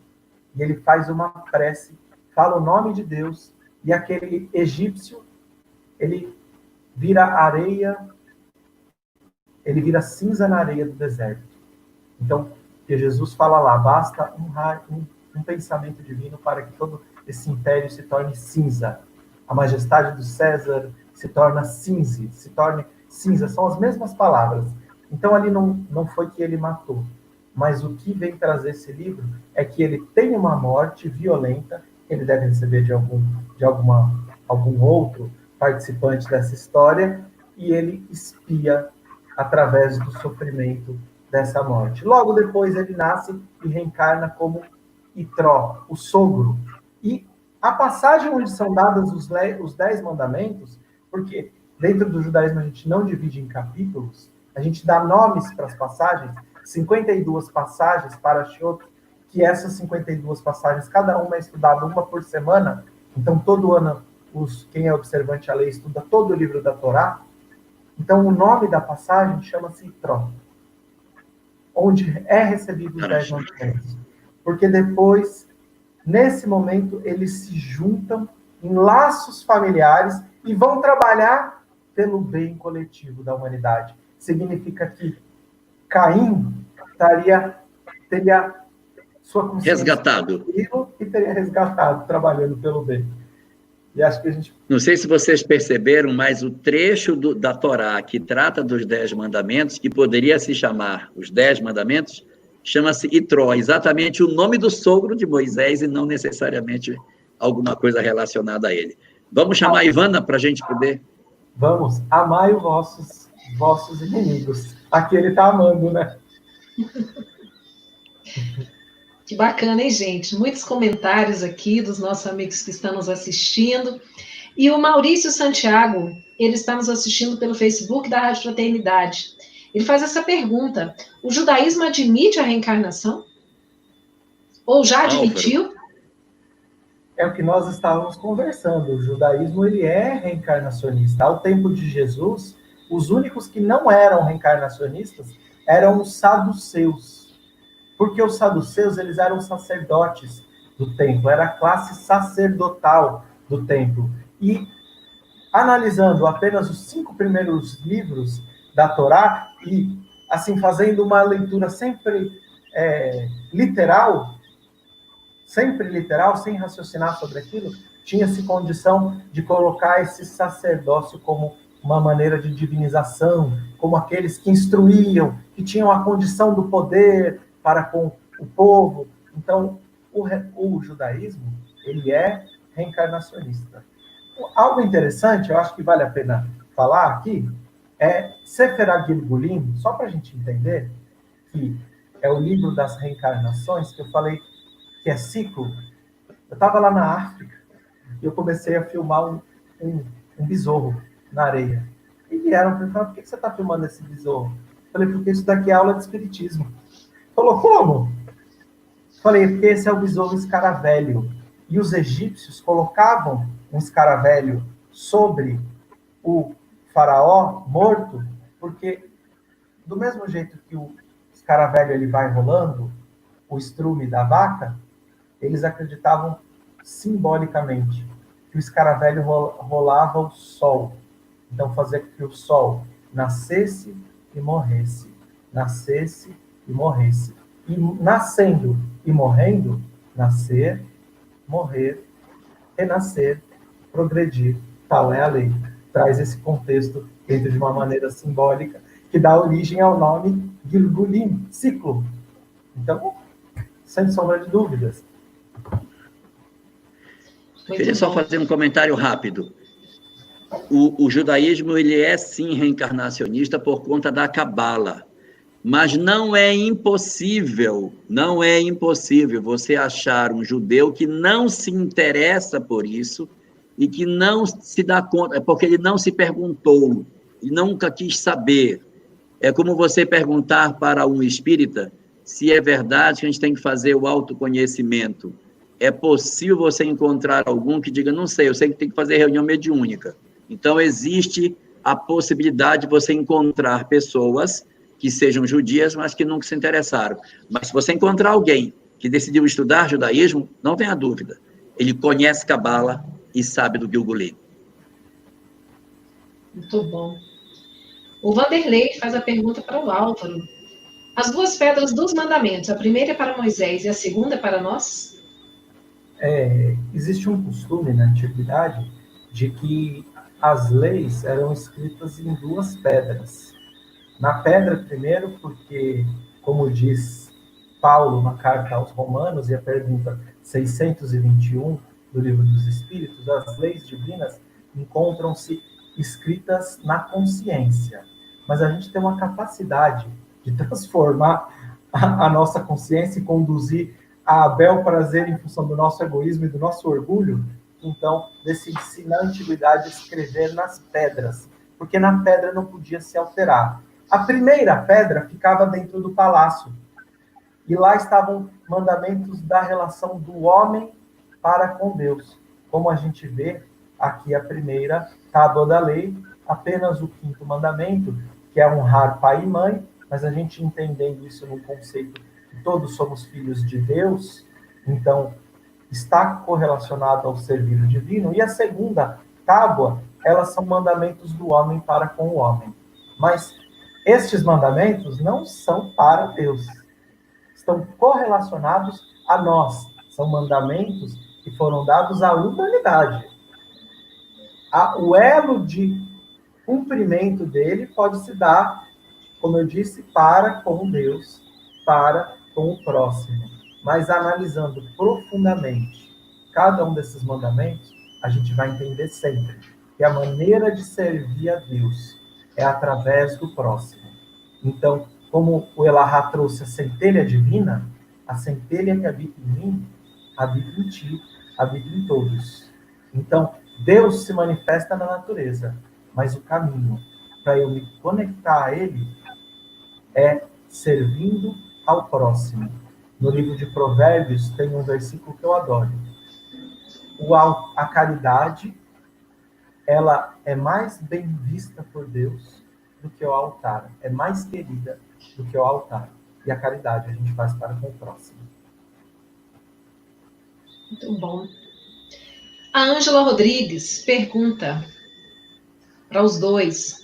E ele faz uma prece, fala o nome de Deus, e aquele egípcio, ele vira areia, ele vira cinza na areia do deserto. Então, que Jesus fala lá, basta um pensamento divino para que todo esse império se torne cinza. A majestade do César se torna cinza, se torne cinza. São as mesmas palavras. Então, ali não foi que ele matou. Mas o que vem trazer esse livro é que ele tem uma morte violenta, ele deve receber de algum outro participante dessa história, e ele espia através do sofrimento dessa morte. Logo depois ele nasce e reencarna como Itró, o sogro. E a passagem onde são dados os 10 mandamentos, porque dentro do judaísmo a gente não divide em capítulos, a gente dá nomes para as passagens, 52 passagens para Shiot, que essas 52 passagens, cada uma é estudada uma por semana, então todo ano quem é observante à lei estuda todo o livro da Torá. Então o nome da passagem chama-se Itró, onde é recebido os 10 mandamentos. Porque depois, nesse momento, eles se juntam em laços familiares e vão trabalhar pelo bem coletivo da humanidade. Significa que Caim teria sua consciência resgatado e teria resgatado trabalhando pelo bem. E acho que a gente... Não sei se vocês perceberam, mas o trecho da Torá que trata dos 10 mandamentos, que poderia se chamar os 10 mandamentos, chama-se Itró, exatamente o nome do sogro de Moisés e não necessariamente alguma coisa relacionada a ele. Vamos chamar a Ivana para a gente poder... Vamos, amai os vossos inimigos. Aqui ele está amando, né? Que bacana, hein, gente? Muitos comentários aqui dos nossos amigos que estão nos assistindo. E o Maurício Santiago, ele está nos assistindo pelo Facebook da Rádio Fraternidade. Ele faz essa pergunta: o judaísmo admite a reencarnação? Ou já admitiu? É o que nós estávamos conversando. O judaísmo, ele é reencarnacionista. Ao tempo de Jesus, os únicos que não eram reencarnacionistas eram os saduceus. Porque os saduceus, eles eram sacerdotes do templo, era a classe sacerdotal do templo. E, analisando apenas os 5 primeiros livros da Torá, e, assim, fazendo uma leitura sempre literal, sem raciocinar sobre aquilo, tinha-se condição de colocar esse sacerdócio como uma maneira de divinização, como aqueles que instruíam, que tinham a condição do poder para com o povo. Então, o judaísmo, ele é reencarnacionista. Algo interessante, eu acho que vale a pena falar aqui, é Sefer HaGilgulim, só para a gente entender, que é o livro das reencarnações, que eu falei que é ciclo. Eu estava lá na África e eu comecei a filmar um besouro na areia. E vieram para mim e falaram: por que você está filmando esse besouro? Eu falei: porque isso daqui é aula de espiritismo. Falou: como? Falei: porque esse é o besouro escaravelho. E os egípcios colocavam um escaravelho sobre o faraó morto, porque do mesmo jeito que o escaravelho ele vai rolando, o estrume da vaca, eles acreditavam simbolicamente que o escaravelho rolava o sol. Então fazia com que o sol nascesse e morresse. Nascesse e morresse. E nascendo e morrendo, nascer, morrer, renascer, progredir. Tal é a lei. Traz esse contexto dentro de uma maneira simbólica que dá origem ao nome Gilgulim, ciclo. Então, sem sombra de dúvidas. Queria só fazer um comentário rápido. O judaísmo, ele é sim reencarnacionista por conta da Cabala, mas não é impossível você achar um judeu que não se interessa por isso e que não se dá conta, porque ele não se perguntou, ele nunca quis saber. É como você perguntar para um espírita se é verdade que a gente tem que fazer o autoconhecimento. É possível você encontrar algum que diga: não sei, eu sei que tem que fazer reunião mediúnica. Então, existe a possibilidade de você encontrar pessoas que sejam judias, mas que nunca se interessaram. Mas se você encontrar alguém que decidiu estudar judaísmo, não tenha dúvida, ele conhece Cabala e sabe do Gilgulim. Muito bom. O Vanderlei faz a pergunta para o Álvaro. As 2 pedras dos mandamentos, a primeira é para Moisés e a segunda é para nós? Existe um costume na antiguidade de que as leis eram escritas em 2 pedras. Na pedra, primeiro, porque, como diz Paulo na carta aos Romanos, e a pergunta 621 do Livro dos Espíritos, as leis divinas encontram-se escritas na consciência. Mas a gente tem uma capacidade de transformar a nossa consciência e conduzir a bel prazer em função do nosso egoísmo e do nosso orgulho. Então, decidi-se na antiguidade escrever nas pedras, porque na pedra não podia se alterar. A primeira pedra ficava dentro do palácio, e lá estavam mandamentos da relação do homem para com Deus. Como a gente vê aqui a primeira tábua da lei, apenas o 5º mandamento, que é honrar pai e mãe, mas a gente entendendo isso no conceito que todos somos filhos de Deus, então está correlacionado ao servir o divino. E a segunda tábua, elas são mandamentos do homem para com o homem. Mas estes mandamentos não são para Deus. Estão correlacionados a nós, São mandamentos que foram dados à humanidade. O elo de cumprimento dele pode se dar, como eu disse, para com Deus, para com o próximo. Mas analisando profundamente cada um desses mandamentos, a gente vai entender sempre que a maneira de servir a Deus é através do próximo. Então, como o Elahá trouxe a centelha divina, a centelha que habita em mim, habita em ti, habita em todos. Então, Deus se manifesta na natureza, mas o caminho para eu me conectar a Ele é servindo ao próximo. No livro de Provérbios tem um versículo que eu adoro. A caridade, ela é mais bem vista por Deus do que o altar. É mais querida do que o altar. E a caridade a gente faz para com o próximo. Muito bom. A Ângela Rodrigues pergunta para os dois: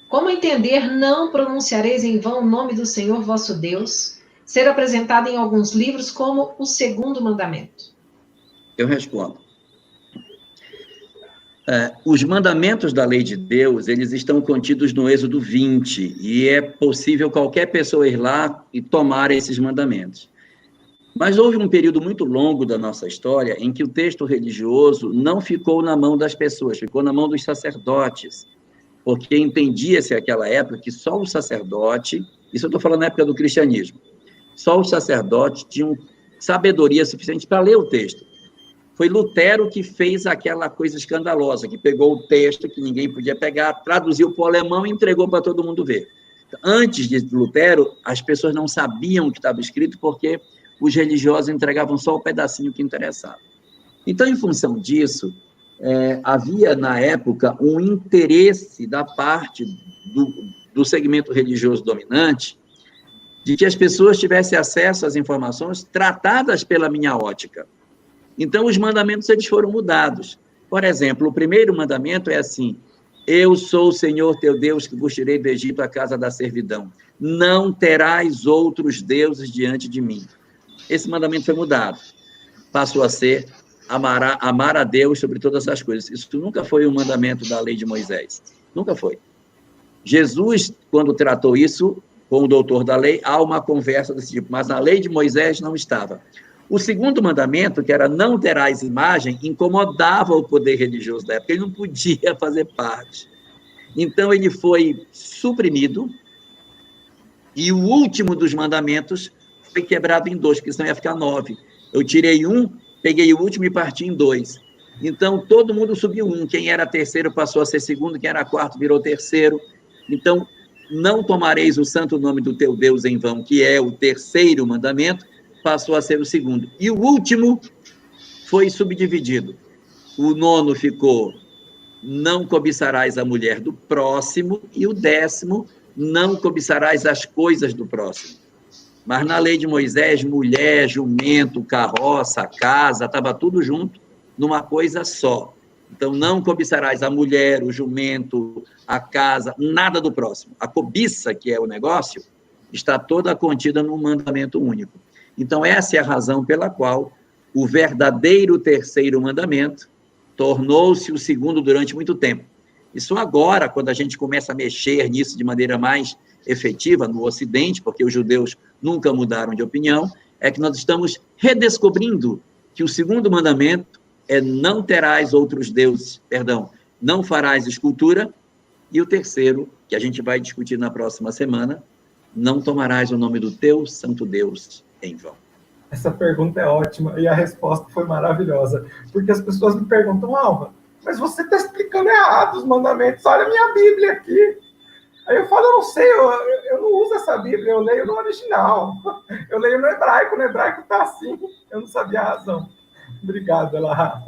como entender não pronunciareis em vão o nome do Senhor vosso Deus, ser apresentado em alguns livros como o segundo mandamento? Eu respondo. Os mandamentos da lei de Deus, eles estão contidos no Êxodo 20, e é possível qualquer pessoa ir lá e tomar esses mandamentos. Mas houve um período muito longo da nossa história em que o texto religioso não ficou na mão das pessoas, ficou na mão dos sacerdotes, porque entendia-se naquela época que só o sacerdote, isso eu estou falando na época do cristianismo, só os sacerdotes tinham sabedoria suficiente para ler o texto. Foi Lutero que fez aquela coisa escandalosa, que pegou o texto que ninguém podia pegar, traduziu para o alemão e entregou para todo mundo ver. Antes de Lutero, as pessoas não sabiam o que estava escrito, porque os religiosos entregavam só o pedacinho que interessava. Então, em função disso, havia, na época, um interesse da parte do segmento religioso dominante de que as pessoas tivessem acesso às informações tratadas pela minha ótica. Então, os mandamentos eles foram mudados. Por exemplo, o primeiro mandamento é assim: eu sou o Senhor teu Deus que vos tirei do Egito, a casa da servidão. Não terás outros deuses diante de mim. Esse mandamento foi mudado. Passou a ser amar a Deus sobre todas as coisas. Isso nunca foi um mandamento da lei de Moisés. Nunca foi. Jesus, quando tratou isso com o doutor da lei, há uma conversa desse tipo, mas na lei de Moisés não estava. O segundo mandamento, que era não terás imagem, incomodava o poder religioso da época, ele não podia fazer parte. Então, ele foi suprimido, e o último dos mandamentos foi quebrado em 2, porque senão ia ficar 9. Eu tirei um, peguei o último e parti em 2. Então, todo mundo subiu 1. Quem era terceiro passou a ser segundo, quem era quarto virou terceiro. Então, não tomareis o santo nome do teu Deus em vão, que é o terceiro mandamento, passou a ser o segundo. E o último foi subdividido. O 9º ficou: não cobiçarás a mulher do próximo, e o 10º: não cobiçarás as coisas do próximo. Mas na lei de Moisés, mulher, jumento, carroça, casa, estava tudo junto numa coisa só. Então, não cobiçarás a mulher, o jumento, a casa, nada do próximo. A cobiça, que é o negócio, está toda contida num mandamento único. Então, essa é a razão pela qual o verdadeiro terceiro mandamento tornou-se o segundo durante muito tempo. E só agora, quando a gente começa a mexer nisso de maneira mais efetiva no Ocidente, porque os judeus nunca mudaram de opinião, é que nós estamos redescobrindo que o segundo mandamento é não terás outros deuses, não farás escultura, e o terceiro, que a gente vai discutir na próxima semana, não tomarás o nome do teu santo Deus em vão. Essa pergunta é ótima e a resposta foi maravilhosa, porque as pessoas me perguntam: Alva, mas você está explicando errado os mandamentos, olha a minha Bíblia aqui. Aí eu falo: eu não sei, eu não uso essa Bíblia, eu leio no original, eu leio no hebraico está assim, eu não sabia a razão. Obrigado, Elahá.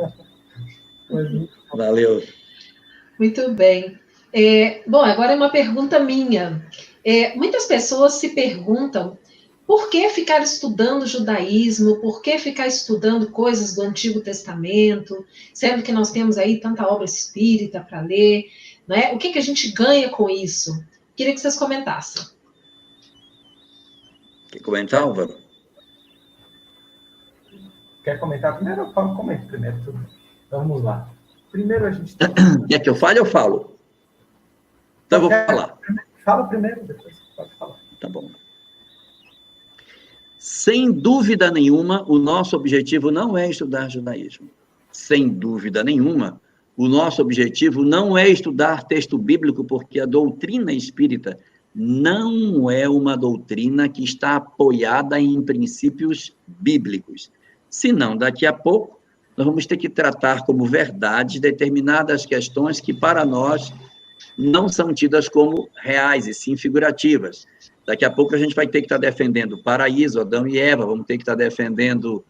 Valeu. Muito bem. Bom, agora é uma pergunta minha. Muitas pessoas se perguntam: por que ficar estudando judaísmo? Por que ficar estudando coisas do Antigo Testamento, sendo que nós temos aí tanta obra espírita para ler, não é? O que a gente ganha com isso? Queria que vocês comentassem. Quer comentar, Álvaro? Quer comentar primeiro? Eu comento primeiro. Tudo. Então, vamos lá. Primeiro a gente tem... Quer que eu fale ou falo? Então eu vou falar. Fala primeiro, depois você pode falar. Tá bom. Sem dúvida nenhuma, o nosso objetivo não é estudar judaísmo. Sem dúvida nenhuma, o nosso objetivo não é estudar texto bíblico, porque a doutrina espírita não é uma doutrina que está apoiada em princípios bíblicos. Senão, daqui a pouco, nós vamos ter que tratar como verdade determinadas questões que, para nós, não são tidas como reais, e sim figurativas. Daqui a pouco a gente vai ter que estar defendendo o paraíso, Adão e Eva, vamos ter que estar defendendo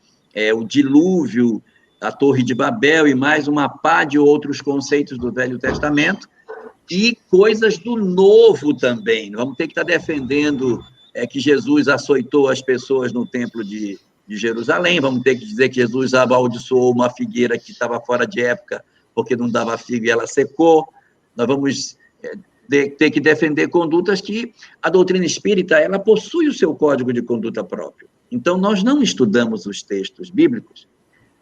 o dilúvio, a Torre de Babel e mais uma pá de outros conceitos do Velho Testamento, e coisas do Novo também. Vamos ter que estar defendendo que Jesus açoitou as pessoas no Templo de Jerusalém, vamos ter que dizer que Jesus amaldiçoou uma figueira que estava fora de época, porque não dava figo e ela secou. Nós vamos ter que defender condutas que a doutrina espírita, ela possui o seu código de conduta próprio. Então, nós não estudamos os textos bíblicos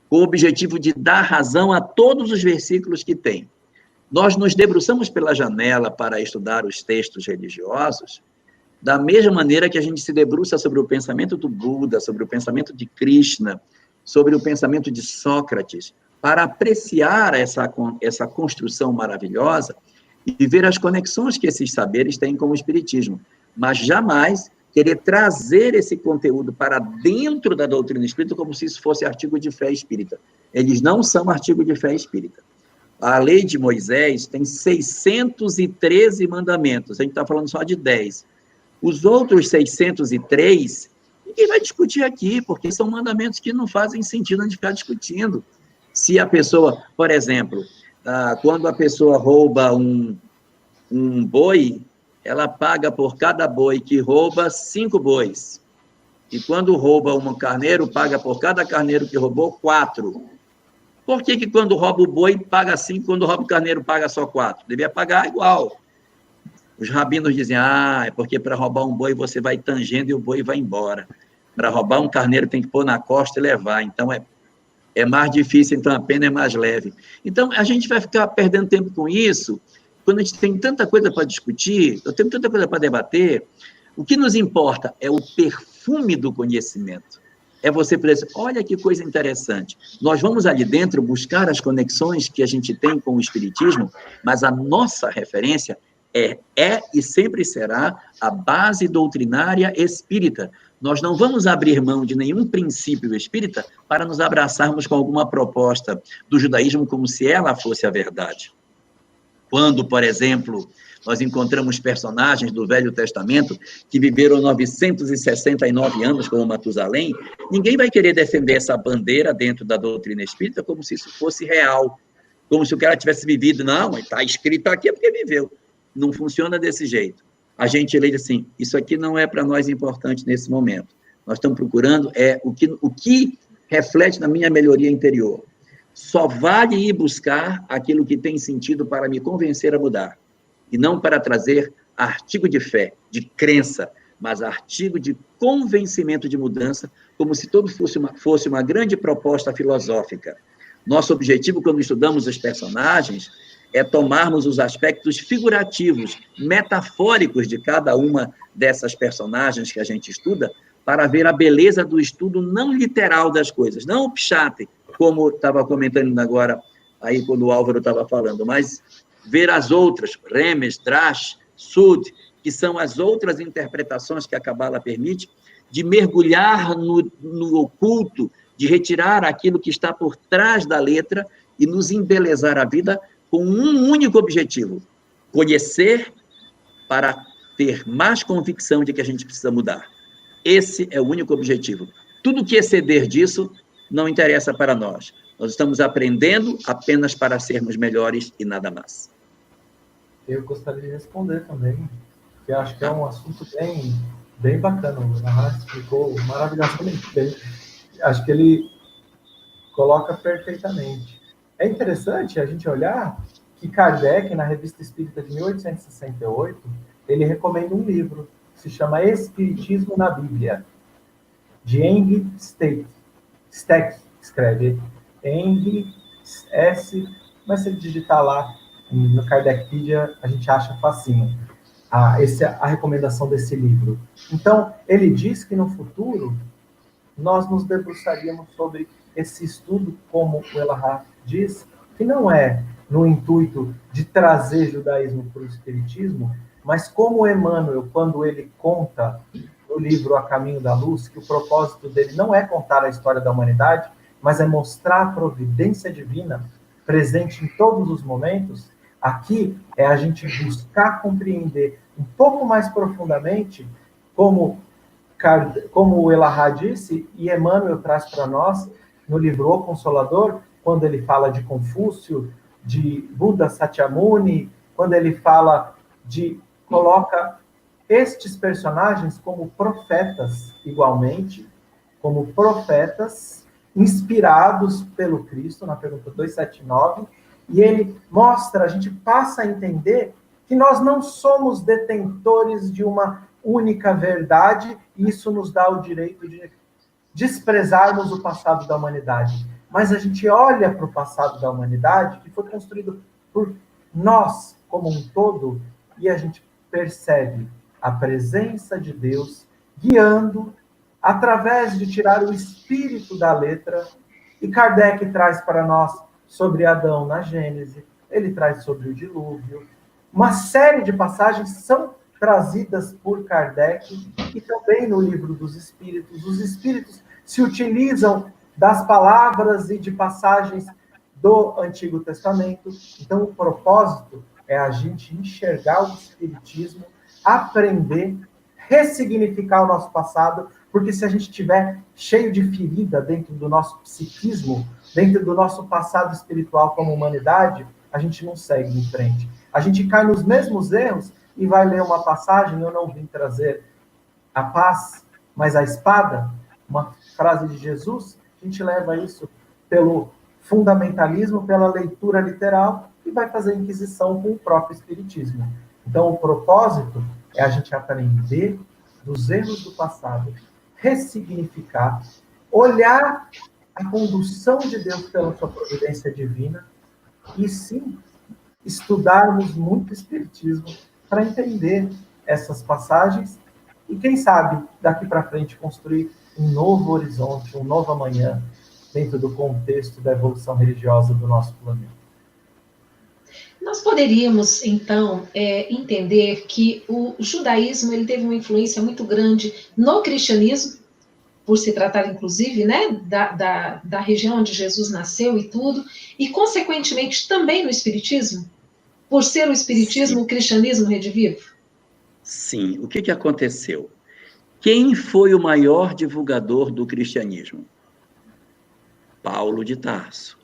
com o objetivo de dar razão a todos os versículos que tem. Nós nos debruçamos pela janela para estudar os textos religiosos, da mesma maneira que a gente se debruça sobre o pensamento do Buda, sobre o pensamento de Krishna, sobre o pensamento de Sócrates, para apreciar essa construção maravilhosa e ver as conexões que esses saberes têm com o espiritismo, mas jamais querer trazer esse conteúdo para dentro da doutrina espírita como se isso fosse artigo de fé espírita. Eles não são artigo de fé espírita. A lei de Moisés tem 613 mandamentos, a gente está falando só de 10. Os outros 603, ninguém vai discutir aqui, porque são mandamentos que não fazem sentido a gente ficar discutindo. Se a pessoa, por exemplo, quando a pessoa rouba um boi, ela paga por cada boi que rouba 5 bois. E quando rouba um carneiro, paga por cada carneiro que roubou 4. Por que quando rouba o boi, paga 5, quando rouba o carneiro, paga só 4? Devia pagar igual. Os rabinos dizem, é porque para roubar um boi você vai tangendo e o boi vai embora. Para roubar um carneiro tem que pôr na costa e levar. Então, é mais difícil, então a pena é mais leve. Então, a gente vai ficar perdendo tempo com isso, quando a gente tem tanta coisa para discutir, eu tenho tanta coisa para debater, o que nos importa é o perfume do conhecimento. É você poder dizer, olha que coisa interessante. Nós vamos ali dentro buscar as conexões que a gente tem com o espiritismo, mas a nossa referência é e sempre será a base doutrinária espírita. Nós não vamos abrir mão de nenhum princípio espírita para nos abraçarmos com alguma proposta do judaísmo como se ela fosse a verdade. Quando, por exemplo, nós encontramos personagens do Velho Testamento que viveram 969 anos, como Matusalém, ninguém vai querer defender essa bandeira dentro da doutrina espírita como se isso fosse real, como se o cara tivesse vivido. Não, está escrito aqui é porque viveu. Não funciona desse jeito. A gente lê assim, isso aqui não é para nós importante nesse momento. Nós estamos procurando o que reflete na minha melhoria interior. Só vale ir buscar aquilo que tem sentido para me convencer a mudar, e não para trazer artigo de fé, de crença, mas artigo de convencimento de mudança, como se tudo fosse uma grande proposta filosófica. Nosso objetivo, quando estudamos os personagens, é tomarmos os aspectos figurativos, metafóricos de cada uma dessas personagens que a gente estuda, para ver a beleza do estudo não literal das coisas, não o pshat, como estava comentando agora, aí quando o Álvaro estava falando, mas ver as outras, Remes, Drash, Sud, que são as outras interpretações que a Cabala permite, de mergulhar no oculto, de retirar aquilo que está por trás da letra e nos embelezar a vida com um único objetivo, conhecer para ter mais convicção de que a gente precisa mudar. Esse é o único objetivo. Tudo que exceder disso não interessa para nós. Nós estamos aprendendo apenas para sermos melhores e nada mais. Eu gostaria de responder também, que acho que é um assunto bem bacana. O Nahar explicou maravilhosamente bem. Acho que ele coloca perfeitamente. É interessante a gente olhar que Kardec, na Revista Espírita de 1868, ele recomenda um livro que se chama Espiritismo na Bíblia, de Henry Steck. escreve Henry S., mas se ele digitar lá no Kardecpedia, a gente acha facinho a recomendação desse livro. Então, ele diz que no futuro nós nos debruçaríamos sobre esse estudo, como o Elarrat diz, que não é no intuito de trazer judaísmo para o espiritismo, mas como Emmanuel, quando ele conta no livro A Caminho da Luz, que o propósito dele não é contar a história da humanidade, mas é mostrar a providência divina presente em todos os momentos, aqui é a gente buscar compreender um pouco mais profundamente como o Elarrat disse, e Emmanuel traz para nós, no livro O Consolador, quando ele fala de Confúcio, de Buda Sakyamuni, quando ele coloca estes personagens como profetas, igualmente, como profetas inspirados pelo Cristo, na pergunta 279, e ele mostra, a gente passa a entender que nós não somos detentores de uma única verdade, e isso nos dá o direito de desprezarmos o passado da humanidade. Mas a gente olha para o passado da humanidade, que foi construído por nós como um todo, e a gente percebe a presença de Deus guiando através de tirar o espírito da letra. E Kardec traz para nós sobre Adão na Gênese, ele traz sobre o dilúvio. Uma série de passagens são trazidas por Kardec e também no livro dos Espíritos. Os Espíritos se utilizam das palavras e de passagens do Antigo Testamento. Então, o propósito é a gente enxergar o Espiritismo, aprender, ressignificar o nosso passado, porque se a gente estiver cheio de ferida dentro do nosso psiquismo, dentro do nosso passado espiritual como humanidade, a gente não segue em frente. A gente cai nos mesmos erros e vai ler uma passagem, eu não vim trazer a paz, mas a espada, uma frase de Jesus, a gente leva isso pelo fundamentalismo, pela leitura literal, e vai fazer inquisição com o próprio espiritismo. Então, o propósito é a gente aprender dos erros do passado, ressignificar, olhar a condução de Deus pela sua providência divina, e sim, estudarmos muito espiritismo para entender essas passagens e, quem sabe, daqui para frente, construir um novo horizonte, um novo amanhã, dentro do contexto da evolução religiosa do nosso planeta. Nós poderíamos, então, entender que o judaísmo ele teve uma influência muito grande no cristianismo, por se tratar, inclusive, né, da região onde Jesus nasceu e tudo, e, consequentemente, também no espiritismo, por ser o espiritismo, sim, o cristianismo redivivo? Sim. O que aconteceu? Quem foi o maior divulgador do cristianismo? Paulo de Tarso,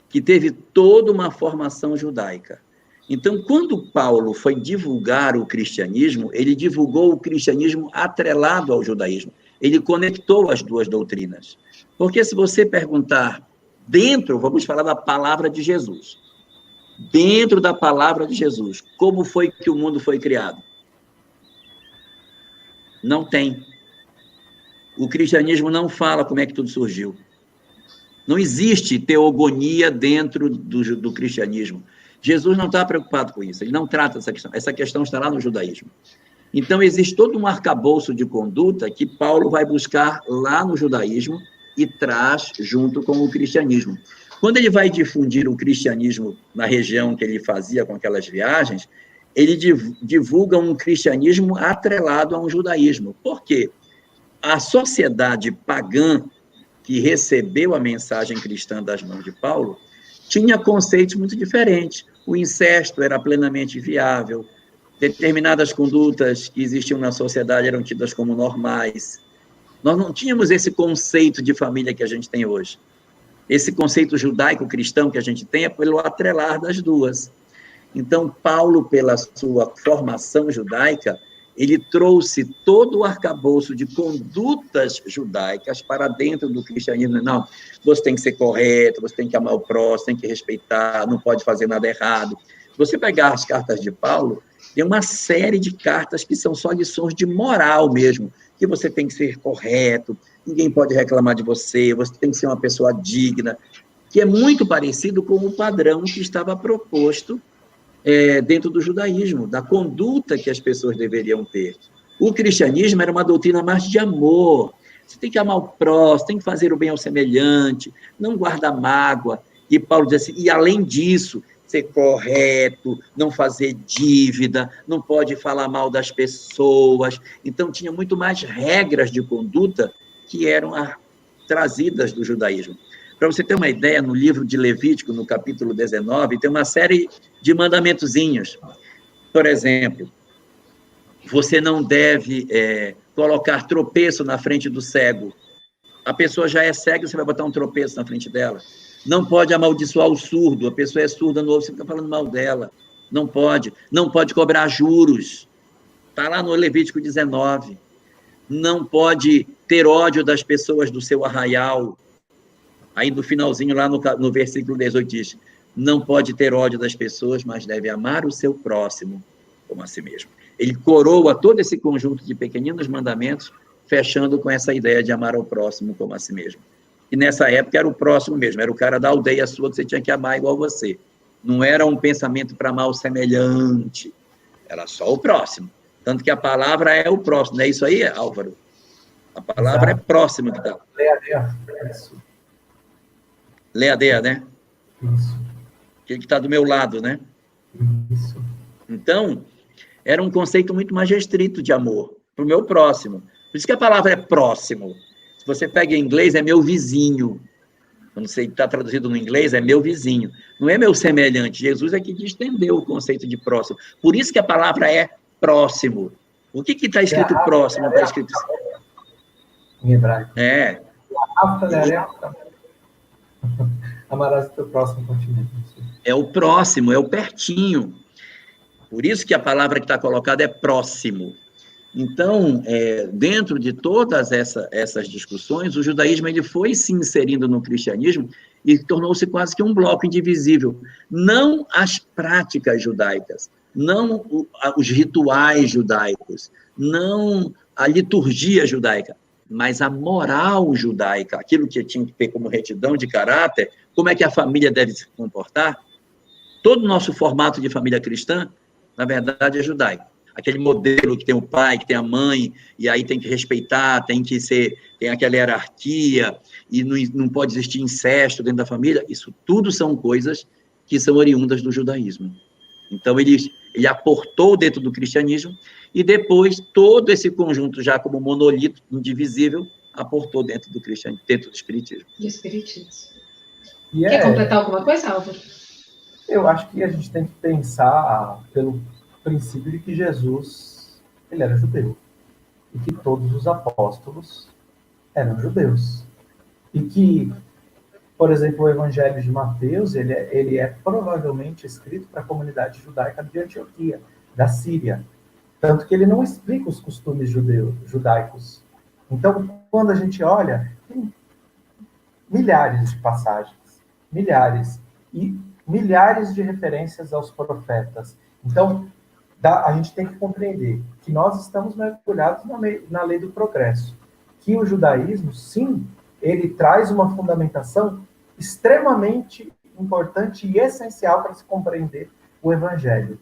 que teve toda uma formação judaica. Então, quando Paulo foi divulgar o cristianismo, ele divulgou o cristianismo atrelado ao judaísmo. Ele conectou as duas doutrinas. Porque se você perguntar dentro, vamos falar da palavra de Jesus, dentro da palavra de Jesus, como foi que o mundo foi criado? Não tem. O cristianismo não fala como é que tudo surgiu. Não existe teogonia dentro do cristianismo. Jesus não está preocupado com isso, ele não trata essa questão. Essa questão está lá no judaísmo. Então, existe todo um arcabouço de conduta que Paulo vai buscar lá no judaísmo e traz junto com o cristianismo. Quando ele vai difundir o cristianismo na região que ele fazia com aquelas viagens, ele divulga um cristianismo atrelado a um judaísmo. Por quê? A sociedade pagã que recebeu a mensagem cristã das mãos de Paulo tinha conceitos muito diferentes. O incesto era plenamente viável, determinadas condutas que existiam na sociedade eram tidas como normais. Nós não tínhamos esse conceito de família que a gente tem hoje. Esse conceito judaico-cristão que a gente tem é pelo atrelar das duas. Então, Paulo, pela sua formação judaica, ele trouxe todo o arcabouço de condutas judaicas para dentro do cristianismo. Não, você tem que ser correto, você tem que amar o próximo, tem que respeitar, não pode fazer nada errado. Se você pegar as cartas de Paulo, tem uma série de cartas que são só lições de moral mesmo, que você tem que ser correto, ninguém pode reclamar de você, você tem que ser uma pessoa digna, que é muito parecido com o padrão que estava proposto dentro do judaísmo, da conduta que as pessoas deveriam ter. O cristianismo era uma doutrina mais de amor. Você tem que amar o próximo, tem que fazer o bem ao semelhante, não guardar mágoa. E Paulo diz assim, e além disso, ser correto, não fazer dívida, não pode falar mal das pessoas. Então, tinha muito mais regras de conduta que eram trazidas do judaísmo. Para você ter uma ideia, no livro de Levítico, no capítulo 19, tem uma série de mandamentozinhos. Por exemplo, você não deve colocar tropeço na frente do cego. A pessoa já é cega, você vai botar um tropeço na frente dela. Não pode amaldiçoar o surdo, a pessoa é surda no ouvido, você fica falando mal dela. Não pode. Não pode cobrar juros. Está lá no Levítico 19. Não pode ter ódio das pessoas do seu arraial. Aí, no finalzinho, lá no versículo 18, diz, não pode ter ódio das pessoas, mas deve amar o seu próximo como a si mesmo. Ele coroa todo esse conjunto de pequeninos mandamentos, fechando com essa ideia de amar ao próximo como a si mesmo. E nessa época era o próximo mesmo, era o cara da aldeia sua que você tinha que amar igual você. Não era um pensamento para amar o semelhante, era só o próximo. Tanto que a palavra é o próximo, não é isso aí, Álvaro? A palavra é próximo que está. Leadeia, né? Isso. Aquele que está do meu lado, né? Isso. Então, era um conceito muito mais restrito de amor, para o meu próximo. Por isso que a palavra é próximo. Se você pega em inglês, é meu vizinho. Quando você está traduzido no inglês, é meu vizinho. Não é meu semelhante. Jesus é que estendeu o conceito de próximo. Por isso que a palavra é próximo. O que está escrito próximo? Está escrito em hebraico. É. Amarás o teu próximo continente. É o próximo, é o pertinho. Por isso que a palavra que está colocada é próximo. Então, dentro de todas essas discussões, o judaísmo ele foi se inserindo no cristianismo e tornou-se quase que um bloco indivisível. Não as práticas judaicas, não os rituais judaicos, não a liturgia judaica, mas a moral judaica, aquilo que tinha que ter como retidão de caráter, como é que a família deve se comportar. Todo o nosso formato de família cristã, na verdade, é judaico. Aquele modelo que tem o pai, que tem a mãe, e aí tem que respeitar, tem aquela hierarquia, e não pode existir incesto dentro da família. Isso tudo são coisas que são oriundas do judaísmo. Então, ele aportou dentro do cristianismo, e depois, todo esse conjunto, já como monolito, indivisível, aportou dentro do cristianismo, dentro do espiritismo. Do espiritismo. Quer completar alguma coisa, Álvaro? Eu acho que a gente tem que pensar pelo princípio de que Jesus, ele era judeu, e que todos os apóstolos eram judeus. E que, por exemplo, o Evangelho de Mateus, ele é provavelmente escrito para a comunidade judaica de Antioquia, da Síria. Tanto que ele não explica os costumes judaicos. Então, quando a gente olha, tem milhares de passagens, milhares de referências aos profetas. Então, a gente tem que compreender que nós estamos mergulhados na lei do progresso. Que o judaísmo, sim, ele traz uma fundamentação extremamente importante e essencial para se compreender o Evangelho.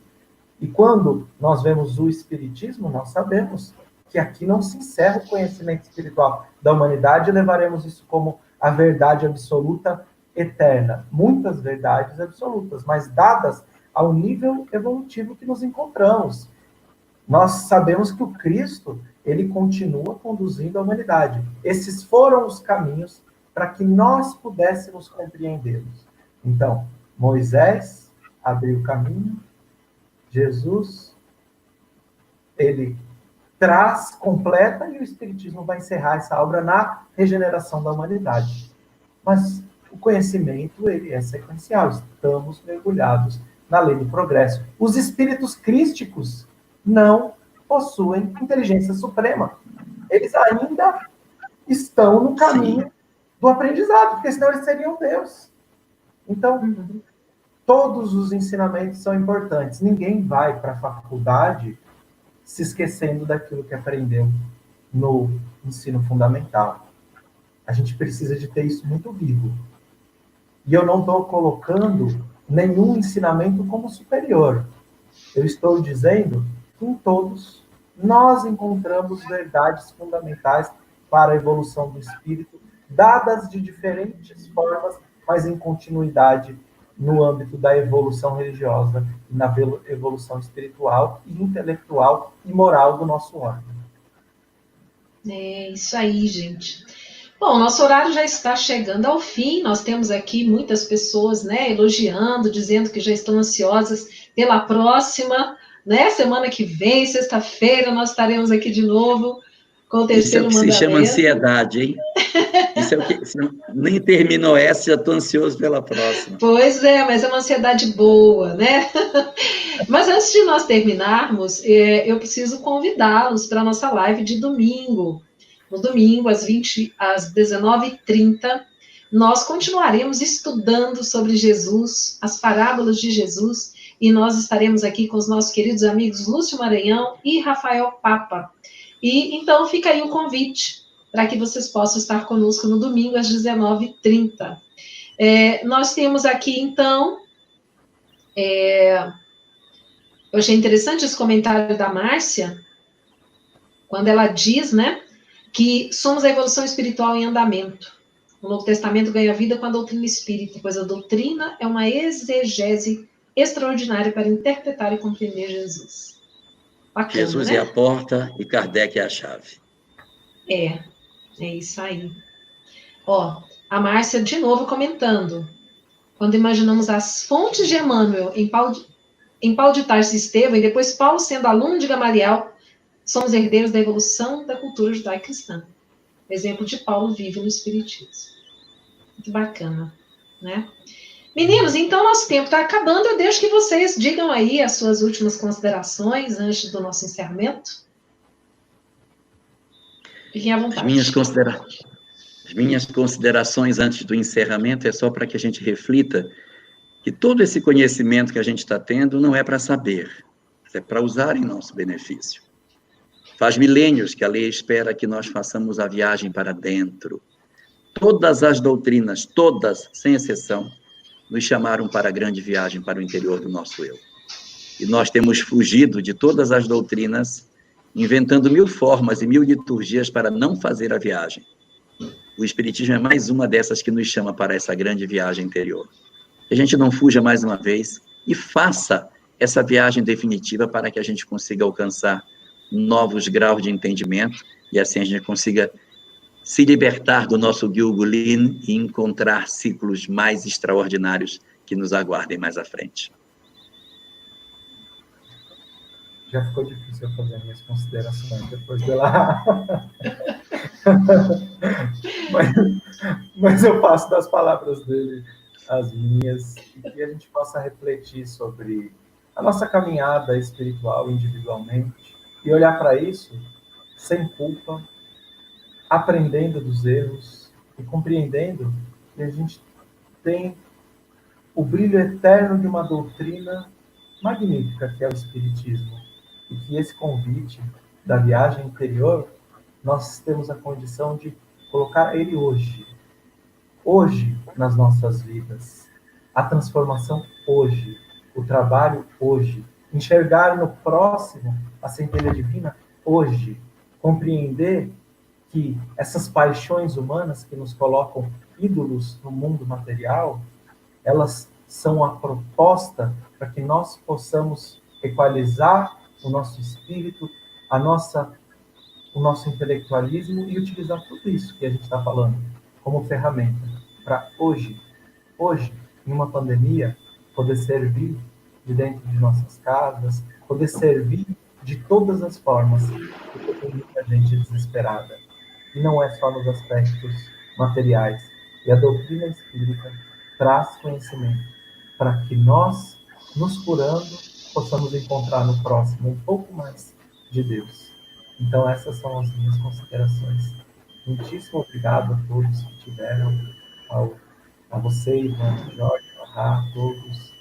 E quando nós vemos o Espiritismo, nós sabemos que aqui não se encerra o conhecimento espiritual da humanidade e levaremos isso como a verdade absoluta eterna. Muitas verdades absolutas, mas dadas ao nível evolutivo que nos encontramos. Nós sabemos que o Cristo, ele continua conduzindo a humanidade. Esses foram os caminhos para que nós pudéssemos compreendê-los. Então, Moisés abriu o caminho, Jesus, ele traz, completa, e o Espiritismo vai encerrar essa obra na regeneração da humanidade. Mas o conhecimento, ele é sequencial. Estamos mergulhados na lei do progresso. Os espíritos crísticos não possuem inteligência suprema. Eles ainda estão no caminho do aprendizado, porque senão eles seriam Deus. Então, todos os ensinamentos são importantes. Ninguém vai para a faculdade se esquecendo daquilo que aprendeu no ensino fundamental. A gente precisa de ter isso muito vivo. E eu não estou colocando nenhum ensinamento como superior. Eu estou dizendo que em todos nós encontramos verdades fundamentais para a evolução do espírito, dadas de diferentes formas, mas em continuidade no âmbito da evolução religiosa, na evolução espiritual e intelectual e moral do nosso órgão. É isso aí, gente. Bom, nosso horário já está chegando ao fim. Nós temos aqui muitas pessoas, né, elogiando, dizendo que já estão ansiosas pela próxima, né? Semana que vem, sexta-feira, nós estaremos aqui de novo com o terceiro mandamento. Isso é o que se chama ansiedade, hein? Isso é o que nem terminou essa, já estou ansioso pela próxima. Pois é, mas é uma ansiedade boa, né? Mas antes de nós terminarmos, eu preciso convidá-los para a nossa live de domingo. No domingo, às 19h30, nós continuaremos estudando sobre Jesus, as parábolas de Jesus, e nós estaremos aqui com os nossos queridos amigos Lúcio Maranhão e Rafael Papa. E então fica aí o convite para que vocês possam estar conosco no domingo, às 19h30. Nós temos aqui, então, eu achei interessante esse comentário da Márcia, quando ela diz, né, que somos a evolução espiritual em andamento. O Novo Testamento ganha vida com a doutrina espírita, pois a doutrina é uma exegese extraordinária para interpretar e compreender Jesus. Bacana, Jesus, né? É a porta e Kardec é a chave. É isso aí. Ó, a Márcia de novo comentando. Quando imaginamos as fontes de Emmanuel em Paulo de Tarso e Estevão, e depois Paulo sendo aluno de Gamaliel, somos herdeiros da evolução da cultura judaico-cristã. O exemplo de Paulo vive no Espiritismo. Muito bacana, né? Meninos, então nosso tempo está acabando. Eu deixo que vocês digam aí as suas últimas considerações antes do nosso encerramento. Fiquem à vontade. As minhas considerações antes do encerramento é só para que a gente reflita que todo esse conhecimento que a gente está tendo não é para saber, é para usar em nosso benefício. Faz milênios que a lei espera que nós façamos a viagem para dentro. Todas as doutrinas, todas, sem exceção, nos chamaram para a grande viagem para o interior do nosso eu. E nós temos fugido de todas as doutrinas, inventando 1000 formas e 1000 liturgias para não fazer a viagem. O Espiritismo é mais uma dessas que nos chama para essa grande viagem interior. Que a gente não fuja mais uma vez e faça essa viagem definitiva para que a gente consiga alcançar novos graus de entendimento e assim a gente consiga se libertar do nosso Gilgulin e encontrar ciclos mais extraordinários que nos aguardem mais à frente. Já ficou difícil eu fazer minhas considerações depois de lá. mas eu passo das palavras dele as minhas, e que a gente possa refletir sobre a nossa caminhada espiritual individualmente e olhar para isso sem culpa, aprendendo dos erros e compreendendo que a gente tem o brilho eterno de uma doutrina magnífica que é o Espiritismo, e que esse convite da viagem interior, nós temos a condição de colocar ele hoje nas nossas vidas, a transformação hoje, o trabalho hoje, enxergar no próximo a centelha divina hoje, compreender que essas paixões humanas que nos colocam ídolos no mundo material, elas são a proposta para que nós possamos equalizar o nosso espírito, o nosso intelectualismo e utilizar tudo isso que a gente está falando como ferramenta para hoje, em uma pandemia, poder servir de dentro de nossas casas, poder servir de todas as formas, porque tem muita gente desesperada. E não é só nos aspectos materiais. E a doutrina espírita traz conhecimento para que nós, nos curando, possamos encontrar no próximo um pouco mais de Deus. Então, essas são as minhas considerações. Muitíssimo obrigado a todos que tiveram, a você, Ivan, Jorge, a todos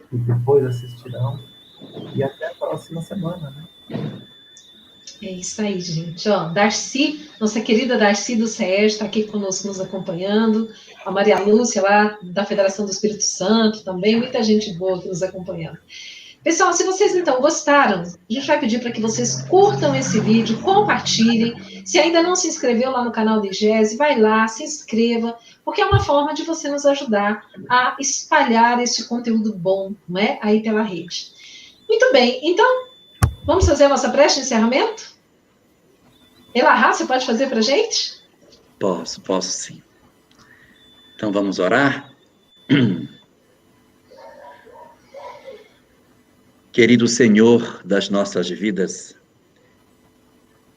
que depois assistirão. E até a próxima semana, né? É isso aí, gente. Ó, Darcy, nossa querida Darcy do SES, está aqui conosco nos acompanhando. A Maria Lúcia, lá da Federação do Espírito Santo, também. Muita gente boa aqui nos acompanhando. Pessoal, se vocês então gostaram, a gente vai pedir para que vocês curtam esse vídeo, compartilhem. Se ainda não se inscreveu lá no canal do IGESE, vai lá, se inscreva, porque é uma forma de você nos ajudar a espalhar esse conteúdo bom, não é? Aí pela rede. Muito bem, então, vamos fazer a nossa prece de encerramento? Elahá, você pode fazer para a gente? Posso sim. Então vamos orar? Querido Senhor das nossas vidas,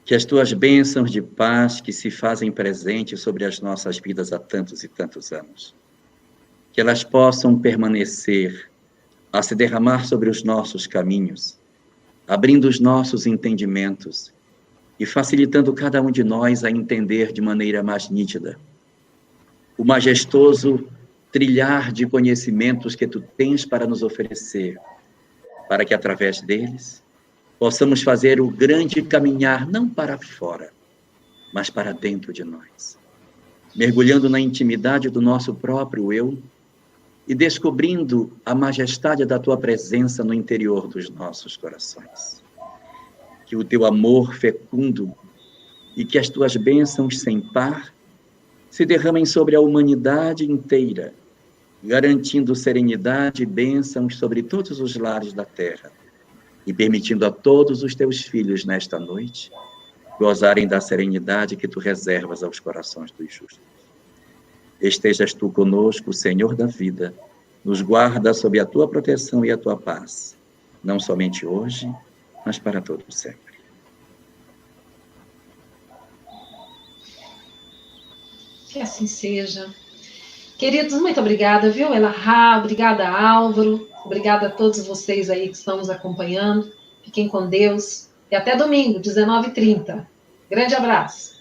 que as tuas bênçãos de paz que se fazem presentes sobre as nossas vidas há tantos e tantos anos, que elas possam permanecer a se derramar sobre os nossos caminhos, abrindo os nossos entendimentos e facilitando cada um de nós a entender de maneira mais nítida o majestoso trilhar de conhecimentos que tu tens para nos oferecer, para que através deles possamos fazer o grande caminhar não para fora, mas para dentro de nós, mergulhando na intimidade do nosso próprio eu e descobrindo a majestade da tua presença no interior dos nossos corações. Que o teu amor fecundo e que as tuas bênçãos sem par se derramem sobre a humanidade inteira, garantindo serenidade e bênçãos sobre todos os lares da terra e permitindo a todos os teus filhos nesta noite gozarem da serenidade que tu reservas aos corações dos justos. Estejas tu conosco, Senhor da vida, nos guarda sob a tua proteção e a tua paz, não somente hoje, mas para todo sempre. Que assim seja. Queridos, muito obrigada, viu, Elahá? Obrigada, Álvaro. Obrigada a todos vocês aí que estão nos acompanhando. Fiquem com Deus. E até domingo, 19h30. Grande abraço.